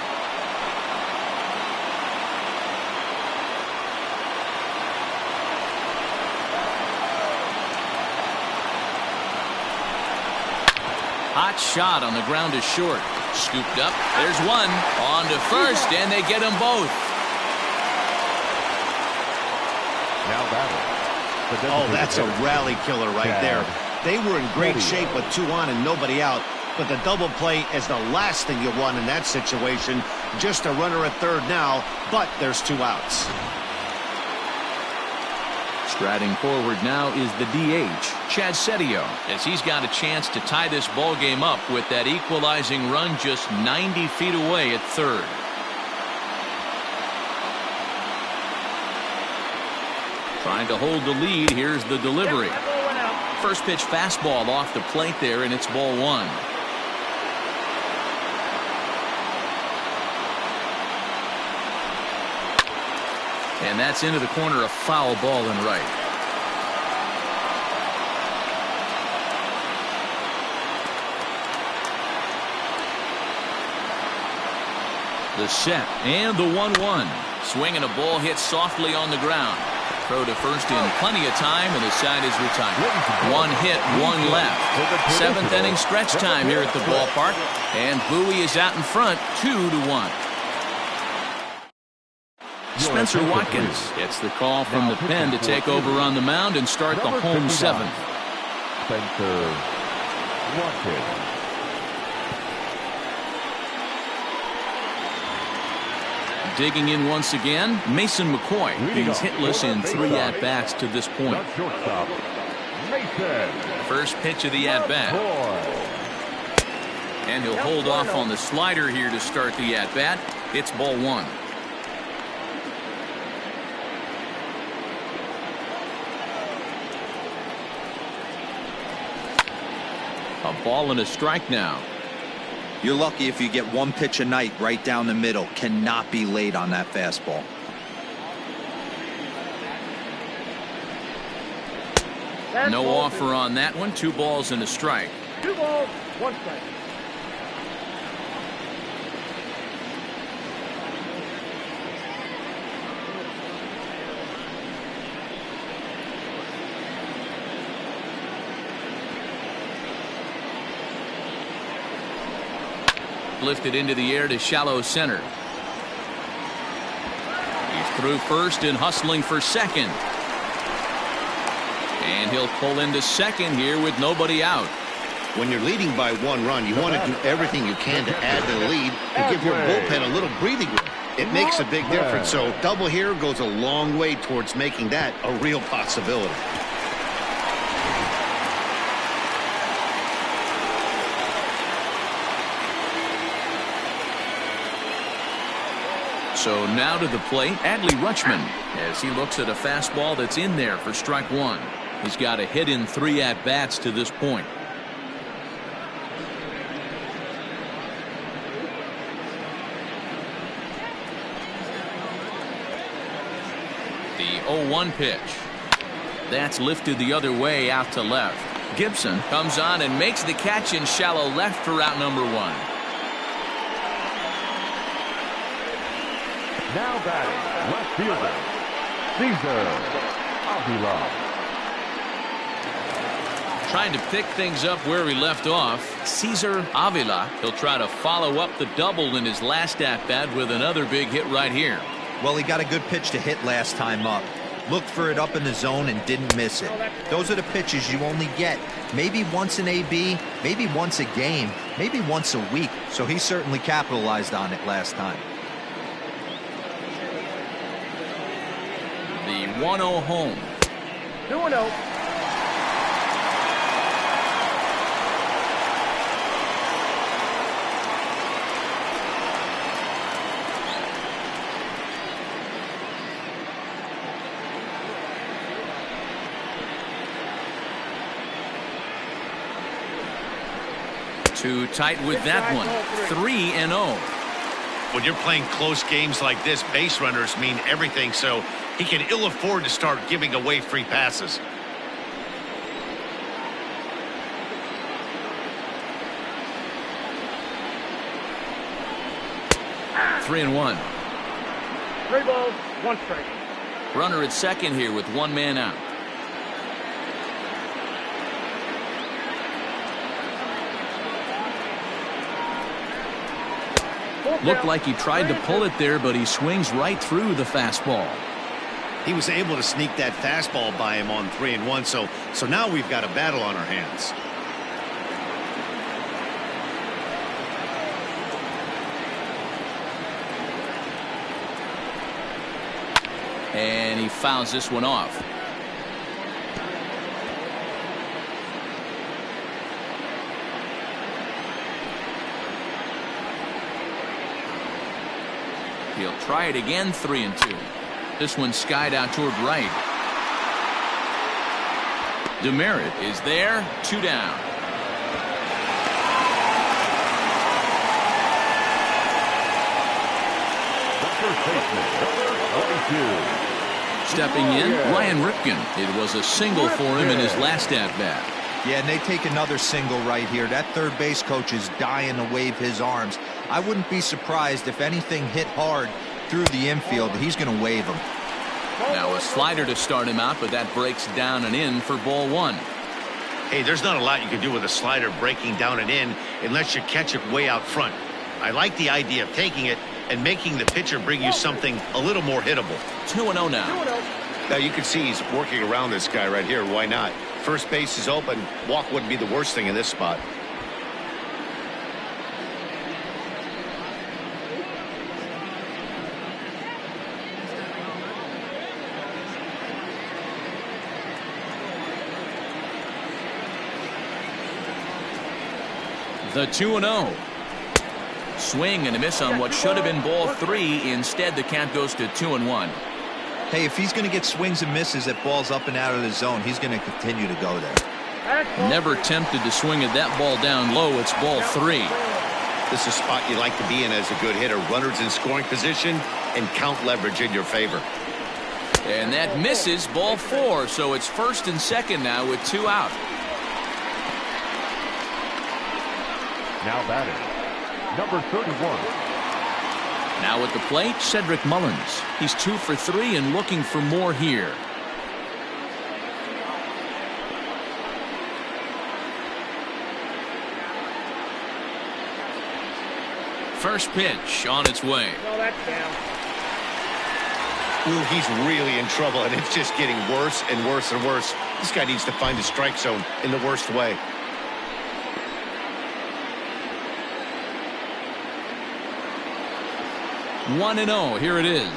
Hot shot on the ground is short. Scooped up. There's one. On to first, and they get them both. Now batting. Oh, that's a rally killer right there. They were in great shape with 2 on and nobody out. But the double play is the last thing you want in that situation. Just a runner at third now, but there's 2 outs. Striding forward now is the DH, Chad Setio, as he's got a chance to tie this ball game up with that equalizing run just 90 feet away at third. Trying to hold the lead. Here's the delivery. First pitch fastball off the plate there, and it's ball 1. And that's into the corner, a foul ball in right. The set and the 1-1. Swinging a ball hit softly on the ground. Throw to first in plenty of time, and the side is retired. 1 hit, 1 left. 7th inning stretch time here at the ballpark. And Bowie is out in front, 2-1. Spencer Watkins gets the call from the pen to take over on the mound and start the home 7th. Spencer Watkins. Digging in once again, Mason McCoy. He's hitless in 3 at-bats to this point. Shortstop, Mason. First pitch of the at-bat. And he'll hold off on the slider here to start the at-bat. It's ball 1. A ball and a strike now. You're lucky if you get 1 pitch a night right down the middle. Cannot be late on that fastball. No offer on that one. 2 balls and a strike. 2 balls, 1 strike. Lifted into the air to shallow center. He's through first and hustling for second. And he'll pull into second here with nobody out. When you're leading by 1 run, you want to do everything you can to add to the lead and give your bullpen a little breathing room. It makes a big difference. So double here goes a long way towards making that a real possibility. So now to the plate, Adley Rutschman, as he looks at a fastball that's in there for strike 1. He's got a hit in 3 at-bats to this point. The 0-1 pitch. That's lifted the other way out to left. Gibson comes on and makes the catch in shallow left for out number 1. Now batting, left fielder, Cesar Avila. Trying to pick things up where he left off, Cesar Avila. He'll try to follow up the double in his last at-bat with another big hit right here. Well, he got a good pitch to hit last time up. Looked for it up in the zone and didn't miss it. Those are the pitches you only get maybe once in AB, maybe once a game, maybe once a week. So he certainly capitalized on it last time. The 1-0 home. 2-0. Too tight with that one. 3-0. When you're playing close games like this, base runners mean everything, so he can ill afford to start giving away free passes. Three and one. 3 balls, 1 strike. Runner at second here with 1 man out. Looked like he tried to pull it there, but he swings right through the fastball. He was able to sneak that fastball by him on 3-1, so now we've got a battle on our hands. And he fouls this one off. He'll try it again. 3-2. This one skied out toward right. Demerit is there. 2 down. The first baseman, number 22. Stepping in, Ryan Ripken. It was a single for him in his last at-bat. Yeah, and they take another single right here. That third base coach is dying to wave his arms. I wouldn't be surprised if anything hit hard through the infield. He's going to wave him. Now a slider to start him out, but that breaks down and in for ball 1. Hey, there's not a lot you can do with a slider breaking down and in unless you catch it way out front. I like the idea of taking it and making the pitcher bring you something a little more hittable. 2-0 now. Now you can see he's working around this guy right here. Why not? First base is open. Walk wouldn't be the worst thing in this spot. The 2-0. Swing and a miss on what should have been ball 3. Instead, the count goes to 2-1. Hey, if he's going to get swings and misses at balls up and out of the zone, he's going to continue to go there. Never tempted to swing at that ball down low. It's ball 3. This is a spot you like to be in as a good hitter. Runners in scoring position and count leverage in your favor. And that misses. Ball 4. So it's first and second now with 2 out. Now batting, number 31. Now at the plate, Cedric Mullins. He's 2 for 3 and looking for more here. First pitch on its way. No, that's down. Ooh, he's really in trouble, and it's just getting worse and worse and worse. This guy needs to find the strike zone in the worst way. One and 0. Here it is.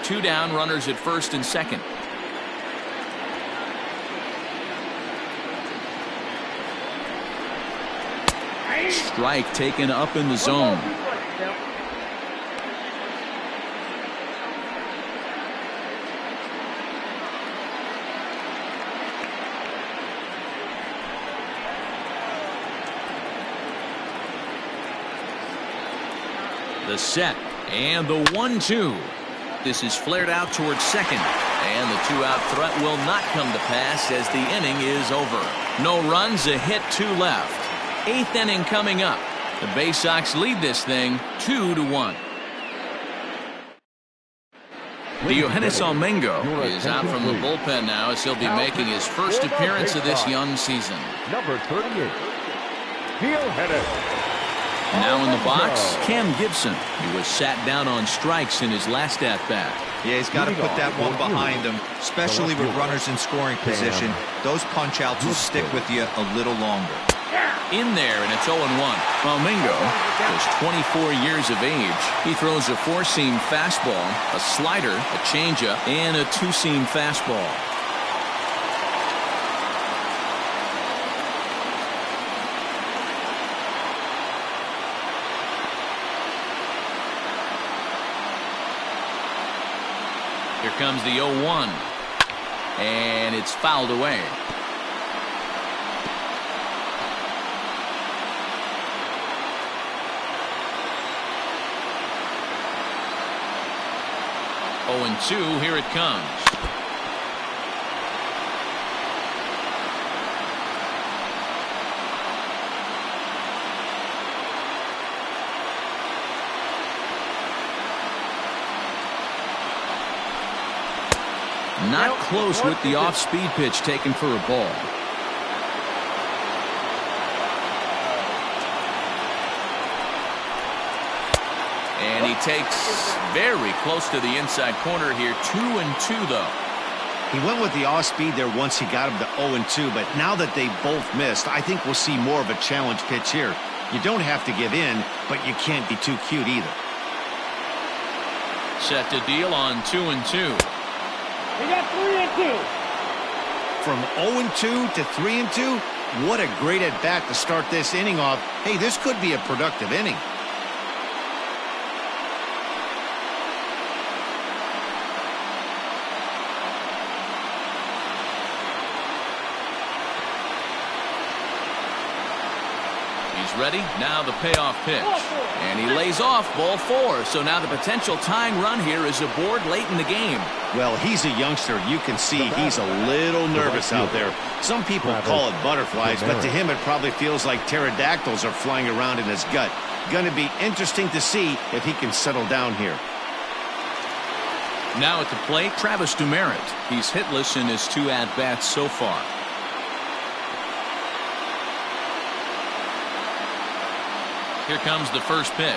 Two down, runners at first and second. Strike taken up in the zone. The set and the 1-2. This is flared out towards second, and the 2-out threat will not come to pass as the inning is over. No runs, a hit, 2 left. 8th inning coming up. The Baysox lead this thing 2-1. Diogenes Almengo is out from the bullpen now as he'll be making his first appearance of this young season. Number 38, Diogenes. Now in the box, Cam Gibson. He was sat down on strikes in his last at-bat. Yeah, he's got to put that one behind him, especially with runners in scoring position. Those punch-outs will stick with you a little longer. In there, and it's 0-1. Almengo is 24 years of age. He throws a four-seam fastball, a slider, a changeup, and a two-seam fastball. Here comes the 0-1, and it's fouled away. Oh, and 2, here it comes. Not close with the off-speed pitch taken for a ball. And he takes very close to the inside corner here. 2-2 though. He went with the off-speed there once he got him to 0-2, but now that they both missed, I think we'll see more of a challenge pitch here. You don't have to give in, but you can't be too cute either. Set to deal on 2-2. We got 3-2. From 0-2 to 3-2, what a great at-bat to start this inning off. Hey, this could be a productive inning. Ready? Now the payoff pitch. And he lays off ball 4. So now the potential tying run here is aboard late in the game. Well, he's a youngster. You can see he's a little nervous out there. Some people call it butterflies, but to him it probably feels like pterodactyls are flying around in his gut. Going to be interesting to see if he can settle down here. Now at the plate, Travis Dumerit. He's hitless in his 2 at-bats so far. Here comes the first pitch.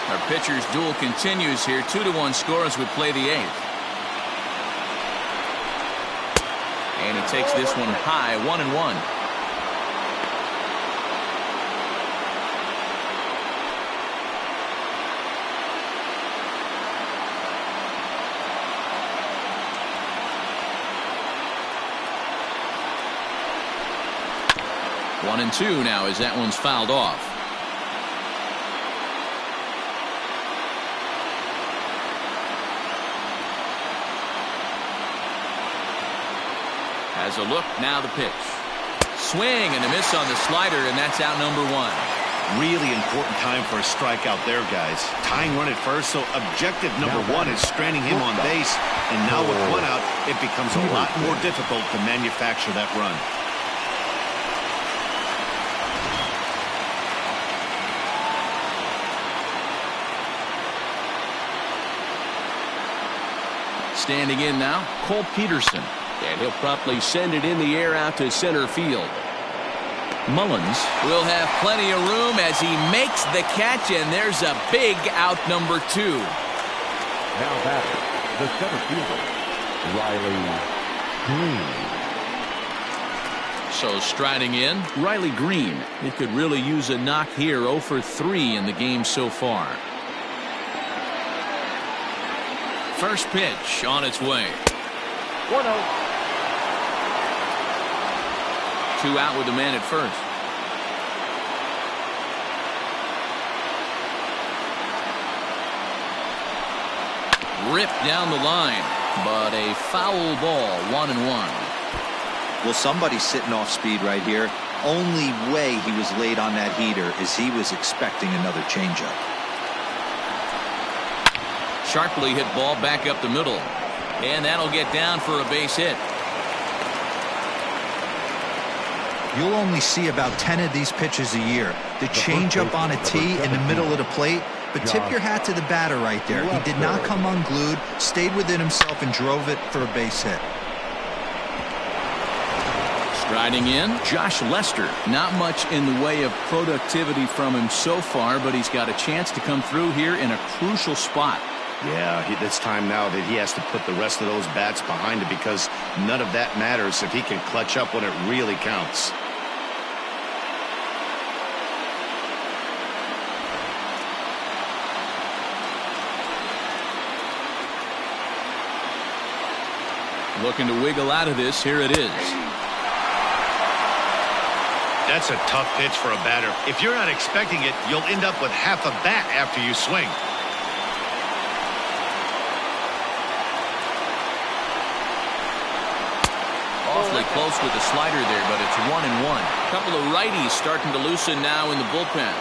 Our pitcher's duel continues here. 2-1 score as we play the 8th. And he takes this one high. 1-1. One and 2 now as that one's fouled off. Has a look, now the pitch. Swing and a miss on the slider, and that's out number 1. Really important time for a strikeout there, guys. Tying run at first, so objective number 1 is stranding him on base. And now with 1 out, it becomes a lot more difficult to manufacture that run. Standing in now, Cole Peterson. And he'll promptly send it in the air out to center field. Mullins will have plenty of room as he makes the catch, and there's a big out number 2. Now batting, the center fielder, Riley Green. So striding in, Riley Green. He could really use a knock here. 0 for 3 in the game so far. First pitch on its way. 1-0. 2 out with the man at first. Ripped down the line, but a foul ball. 1-1. Well, somebody's sitting off speed right here. Only way he was late on that heater is he was expecting another changeup. Sharply hit ball back up the middle, and that'll get down for a base hit. You'll only see about 10 of these pitches a year. The changeup on a tee in the middle of the plate, but tip your hat to the batter right there. He did not come unglued, stayed within himself, and drove it for a base hit. Striding in, Josh Lester. Not much in the way of productivity from him so far, but he's got a chance to come through here in a crucial spot. Yeah, it's time now that he has to put the rest of those bats behind it, because none of that matters if he can clutch up when it really counts. Looking to wiggle out of this. Here it is. That's a tough pitch for a batter. If you're not expecting it, you'll end up with half a bat after you swing. Awfully close with the slider there, but it's 1-1. A couple of righties starting to loosen now in the bullpen.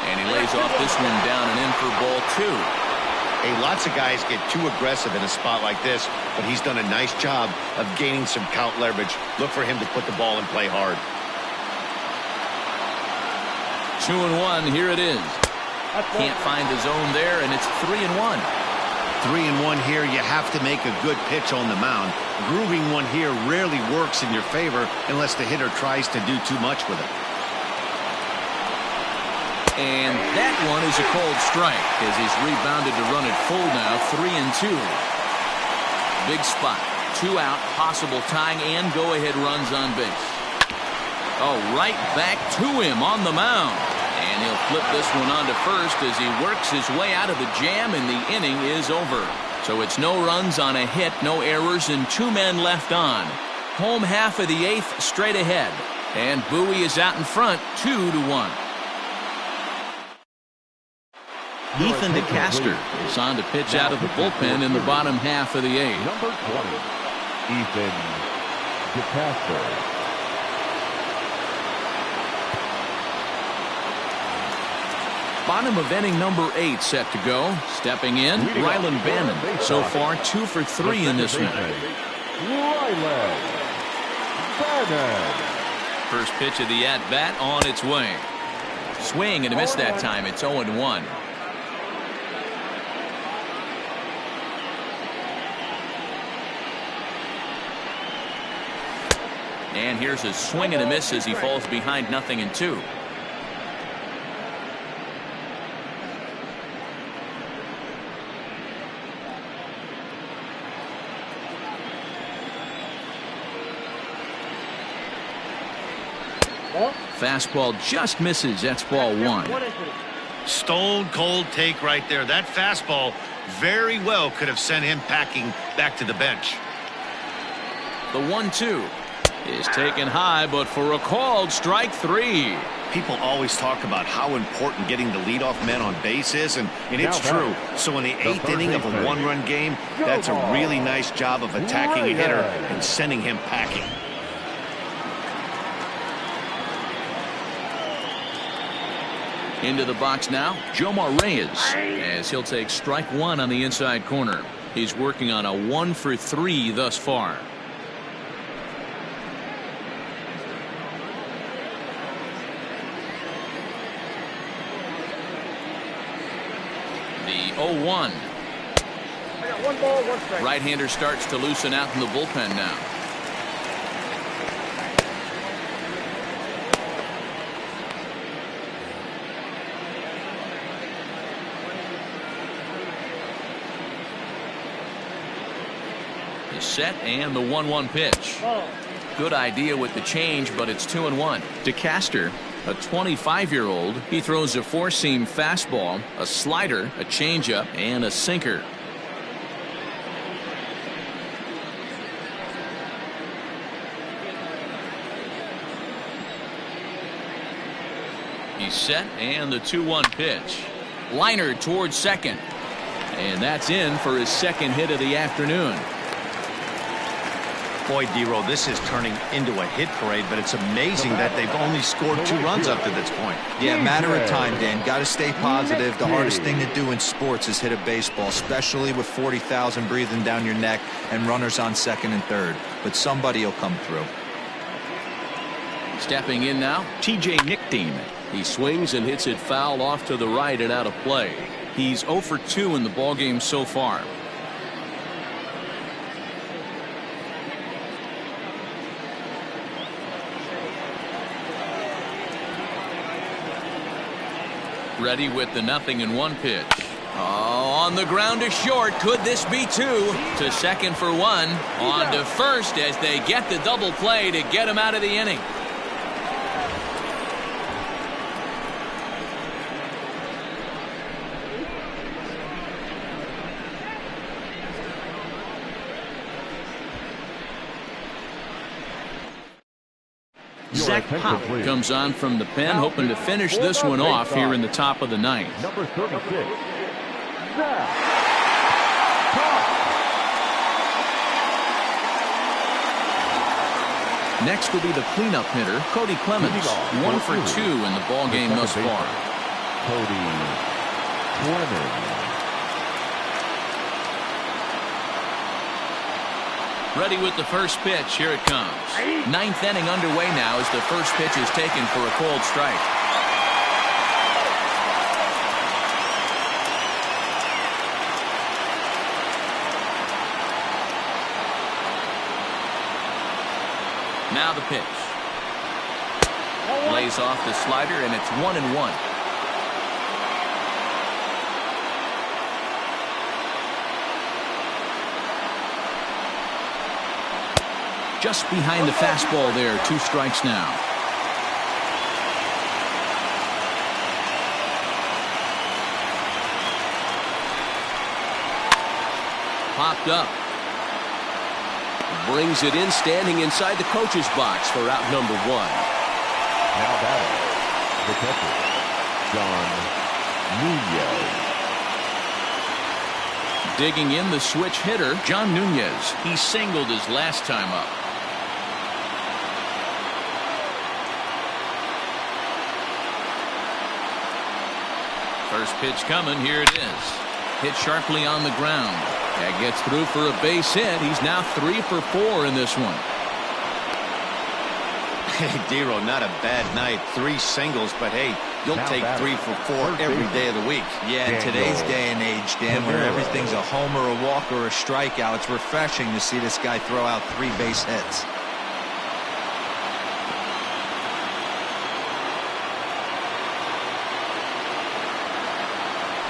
And he lays off this one down and in for ball 2. Hey, lots of guys get too aggressive in a spot like this, but he's done a nice job of gaining some count leverage. Look for him to put the ball in play hard. 2-1. Here it is. Can't find the zone there, and it's 3-1. 3-1 here. You have to make a good pitch on the mound. Grooving one here rarely works in your favor unless the hitter tries to do too much with it. And that one is a cold strike as he's rebounded to run it full now. 3-2. Big spot. 2 out. Possible tying and go-ahead runs on base. Oh, right back to him on the mound. And he'll flip this one onto first as he works his way out of the jam, and the inning is over. So it's no runs on a hit, no errors, and 2 men left on. Home half of the 8th straight ahead. And Bowie is out in front, 2-1. Ethan DeCaster is on to pitch out of the bullpen in the bottom half of the 8th. Number 20, Ethan DeCaster. Bottom of inning number 8 set to go. Stepping in, Ryland Bannon. So far 2 for 3 in this one. Ryland Bannon. First pitch of the at-bat on its way. Swing and a miss that time. It's 0-1. And here's a swing and a miss as he falls behind 0-2. Fastball just misses. That's ball 1. Stone cold take right there. That fastball very well could have sent him packing back to the bench. The 1-2 is taken high, but for a called strike 3. People always talk about how important getting the leadoff man on base is, and it's true. So in the 8th inning of a 1-run game, that's a really nice job of attacking a hitter and sending him packing. Into the box now, Jomar Reyes, as he'll take strike 1 on the inside corner. He's working on a 1 for 3 thus far. The 0-1. One ball, one strike. Right-hander starts to loosen out in the bullpen now. The set and the 1-1 pitch. Good idea with the change, but it's 2-1. DeCaster, a 25-year-old, he throws a 4-seam fastball, a slider, a changeup, and a sinker. He's set, and the 2-1 pitch. Liner towards second. And that's in for his second hit of the afternoon. Boy, D-Row, this is turning into a hit parade, but it's amazing that they've only scored 2 runs up to this point. Yeah, matter of time, Dan. Got to stay positive. The hardest thing to do in sports is hit a baseball, especially with 40,000 breathing down your neck and runners on second and third. But somebody will come through. Stepping in now, T.J. Nickdean. He swings and hits it foul off to the right and out of play. He's 0 for 2 in the ballgame so far. Ready with the 0-1 pitch. Oh, on the ground to short. Could this be 2? To second for 1. On to first as they get the double play to get him out of the inning. Zach Pop comes on from the pen, hoping to finish this one off here in the top of the 9th. Number 36, Zach Pop. Next will be the cleanup hitter, Cody Clemens. 1 for 2 in the ball game thus far. Cody Clemens. Ready with the first pitch. Here it comes. 9th inning underway now as the first pitch is taken for a cold strike. Now the pitch. Lays off the slider, and it's 1-1. Just behind the fastball there. 2 strikes now. Popped up. Brings it in, standing inside the coach's box for out number 1. Now batting, the catcher, John Nunez. Digging in the switch hitter, John Nunez. He singled his last time up. First pitch coming. Here it is. Hit sharply on the ground. That gets through for a base hit. He's now 3 for 4 in this one. Hey, D-Row, not a bad night. 3 singles, but hey, you'll take 3 for 4 every day of the week. Yeah, in today's day and age, Dan, where everything's a homer, a walk, or a strikeout, it's refreshing to see this guy throw out 3 base hits.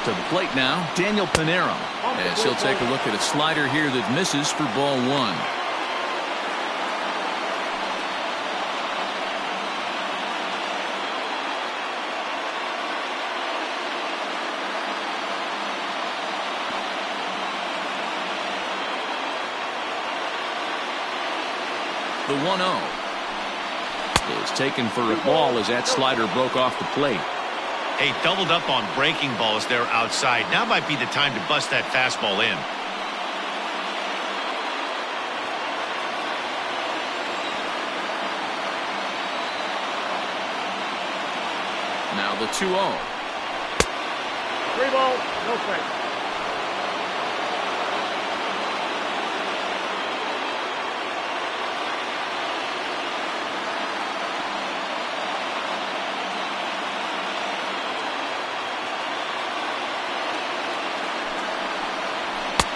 To the plate now, Daniel Pinero. As he'll take a look at a slider here that misses for ball 1. The 1-0 is taken for a ball as that slider broke off the plate. Hey, doubled up on breaking balls there outside. Now might be the time to bust that fastball in. Now the 2-0. 3 balls, no strikes.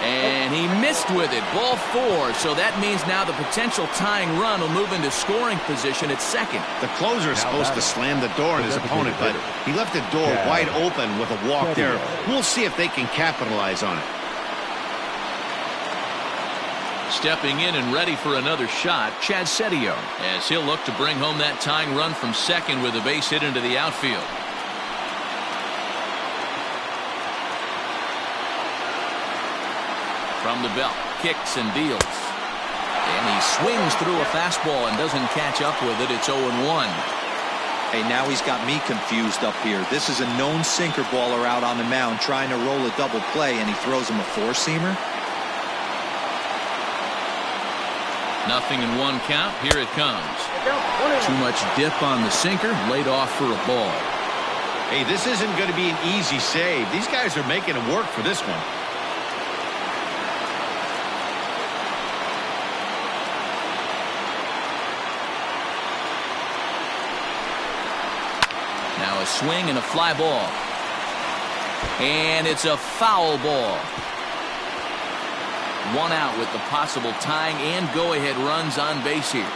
And he missed with it. Ball 4. So that means now the potential tying run will move into scoring position at second. The closer is supposed to slam the door on his opponent, but he left the door wide open with a walk there. We'll see if they can capitalize on it. Stepping in and ready for another shot, Chad Setio, as he'll look to bring home that tying run from second with a base hit into the outfield. From the belt, kicks and deals. And he swings through a fastball and doesn't catch up with it. It's 0-1. Hey, now he's got me confused up here. This is a known sinker baller out on the mound trying to roll a double play, and he throws him a 4-seamer. Nothing in one count. Here it comes. Too much dip on the sinker. Laid off for a ball. Hey, this isn't going to be an easy save. These guys are making it work for this one. Now a swing and a fly ball. And it's a foul ball. One out with the possible tying and go-ahead runs on base here.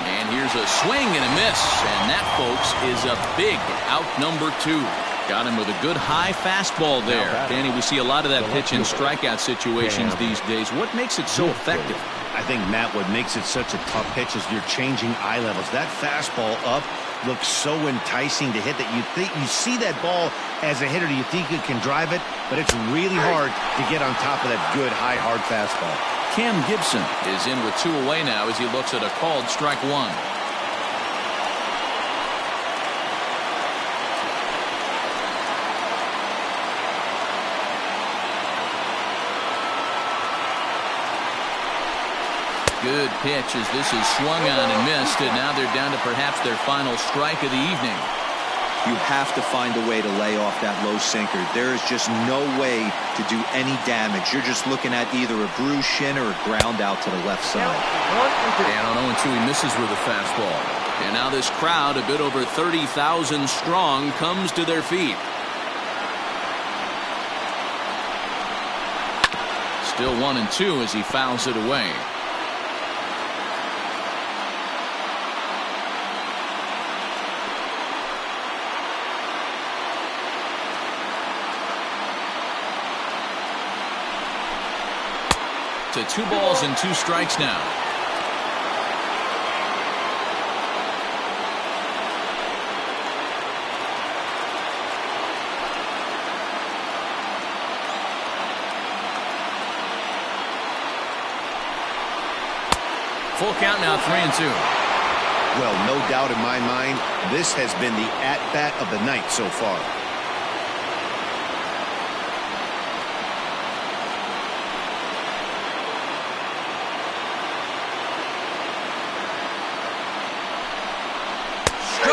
And here's a swing and a miss. And that, folks, is a big out number 2. Got him with a good high fastball there. Danny, we see a lot of that pitch in strikeout situations these days. What makes it so effective? I think, Matt, what makes it such a tough pitch is you're changing eye levels. That fastball up looks so enticing to hit that you see that ball as a hitter, you think you can drive it, but it's really hard to get on top of that good, high, hard fastball. Cam Gibson is in with 2 away now as he looks at a called strike 1. Good pitch as this is swung on and missed, and now they're down to perhaps their final strike of the evening. You have to find a way to lay off that low sinker. There is just no way to do any damage. You're just looking at either a bruised shin or a ground out to the left side. And on 0-2, he misses with a fastball. And now this crowd, a bit over 30,000 strong, comes to their feet. Still 1-2 as he fouls it away. To 2 balls and 2 strikes now. Full count now, 3-2. Well, no doubt in my mind, this has been the at-bat of the night so far.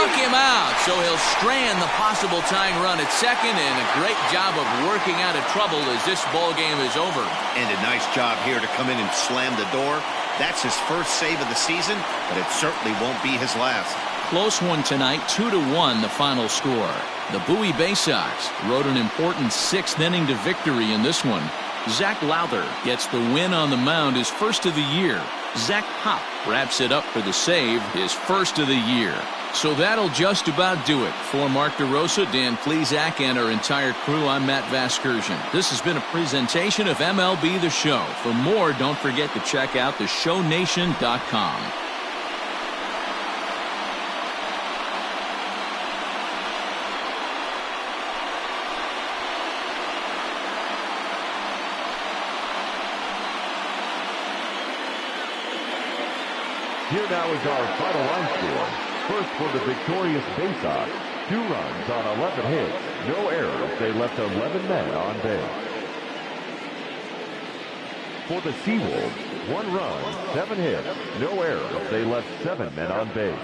Him out, so he'll strand the possible tying run at second, and a great job of working out of trouble as this ball game is over. And a nice job here to come in and slam the door. That's his first save of the season, but it certainly won't be his last. Close one tonight, 2-1 the final score. The Bowie Baysox rode an important 6th inning to victory in this one. Zach Lowther gets the win on the mound, his first of the year. Zach Hop wraps it up for the save, his first of the year. So that'll just about do it. For Mark DeRosa, Dan Plesac, and our entire crew, I'm Matt Vasgersian. This has been a presentation of MLB The Show. For more, don't forget to check out theshownation.com. Here now is our final line score. First for the victorious Baysox, 2 runs on 11 hits, no errors. They left 11 men on base. For the Seawolves, 1 run, 7 hits, no errors. They left 7 men on base.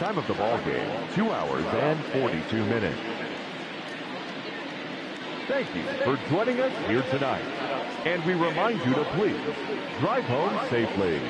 Time of the ball game, 2 hours and 42 minutes. Thank you for joining us here tonight. And we remind you to please drive home safely.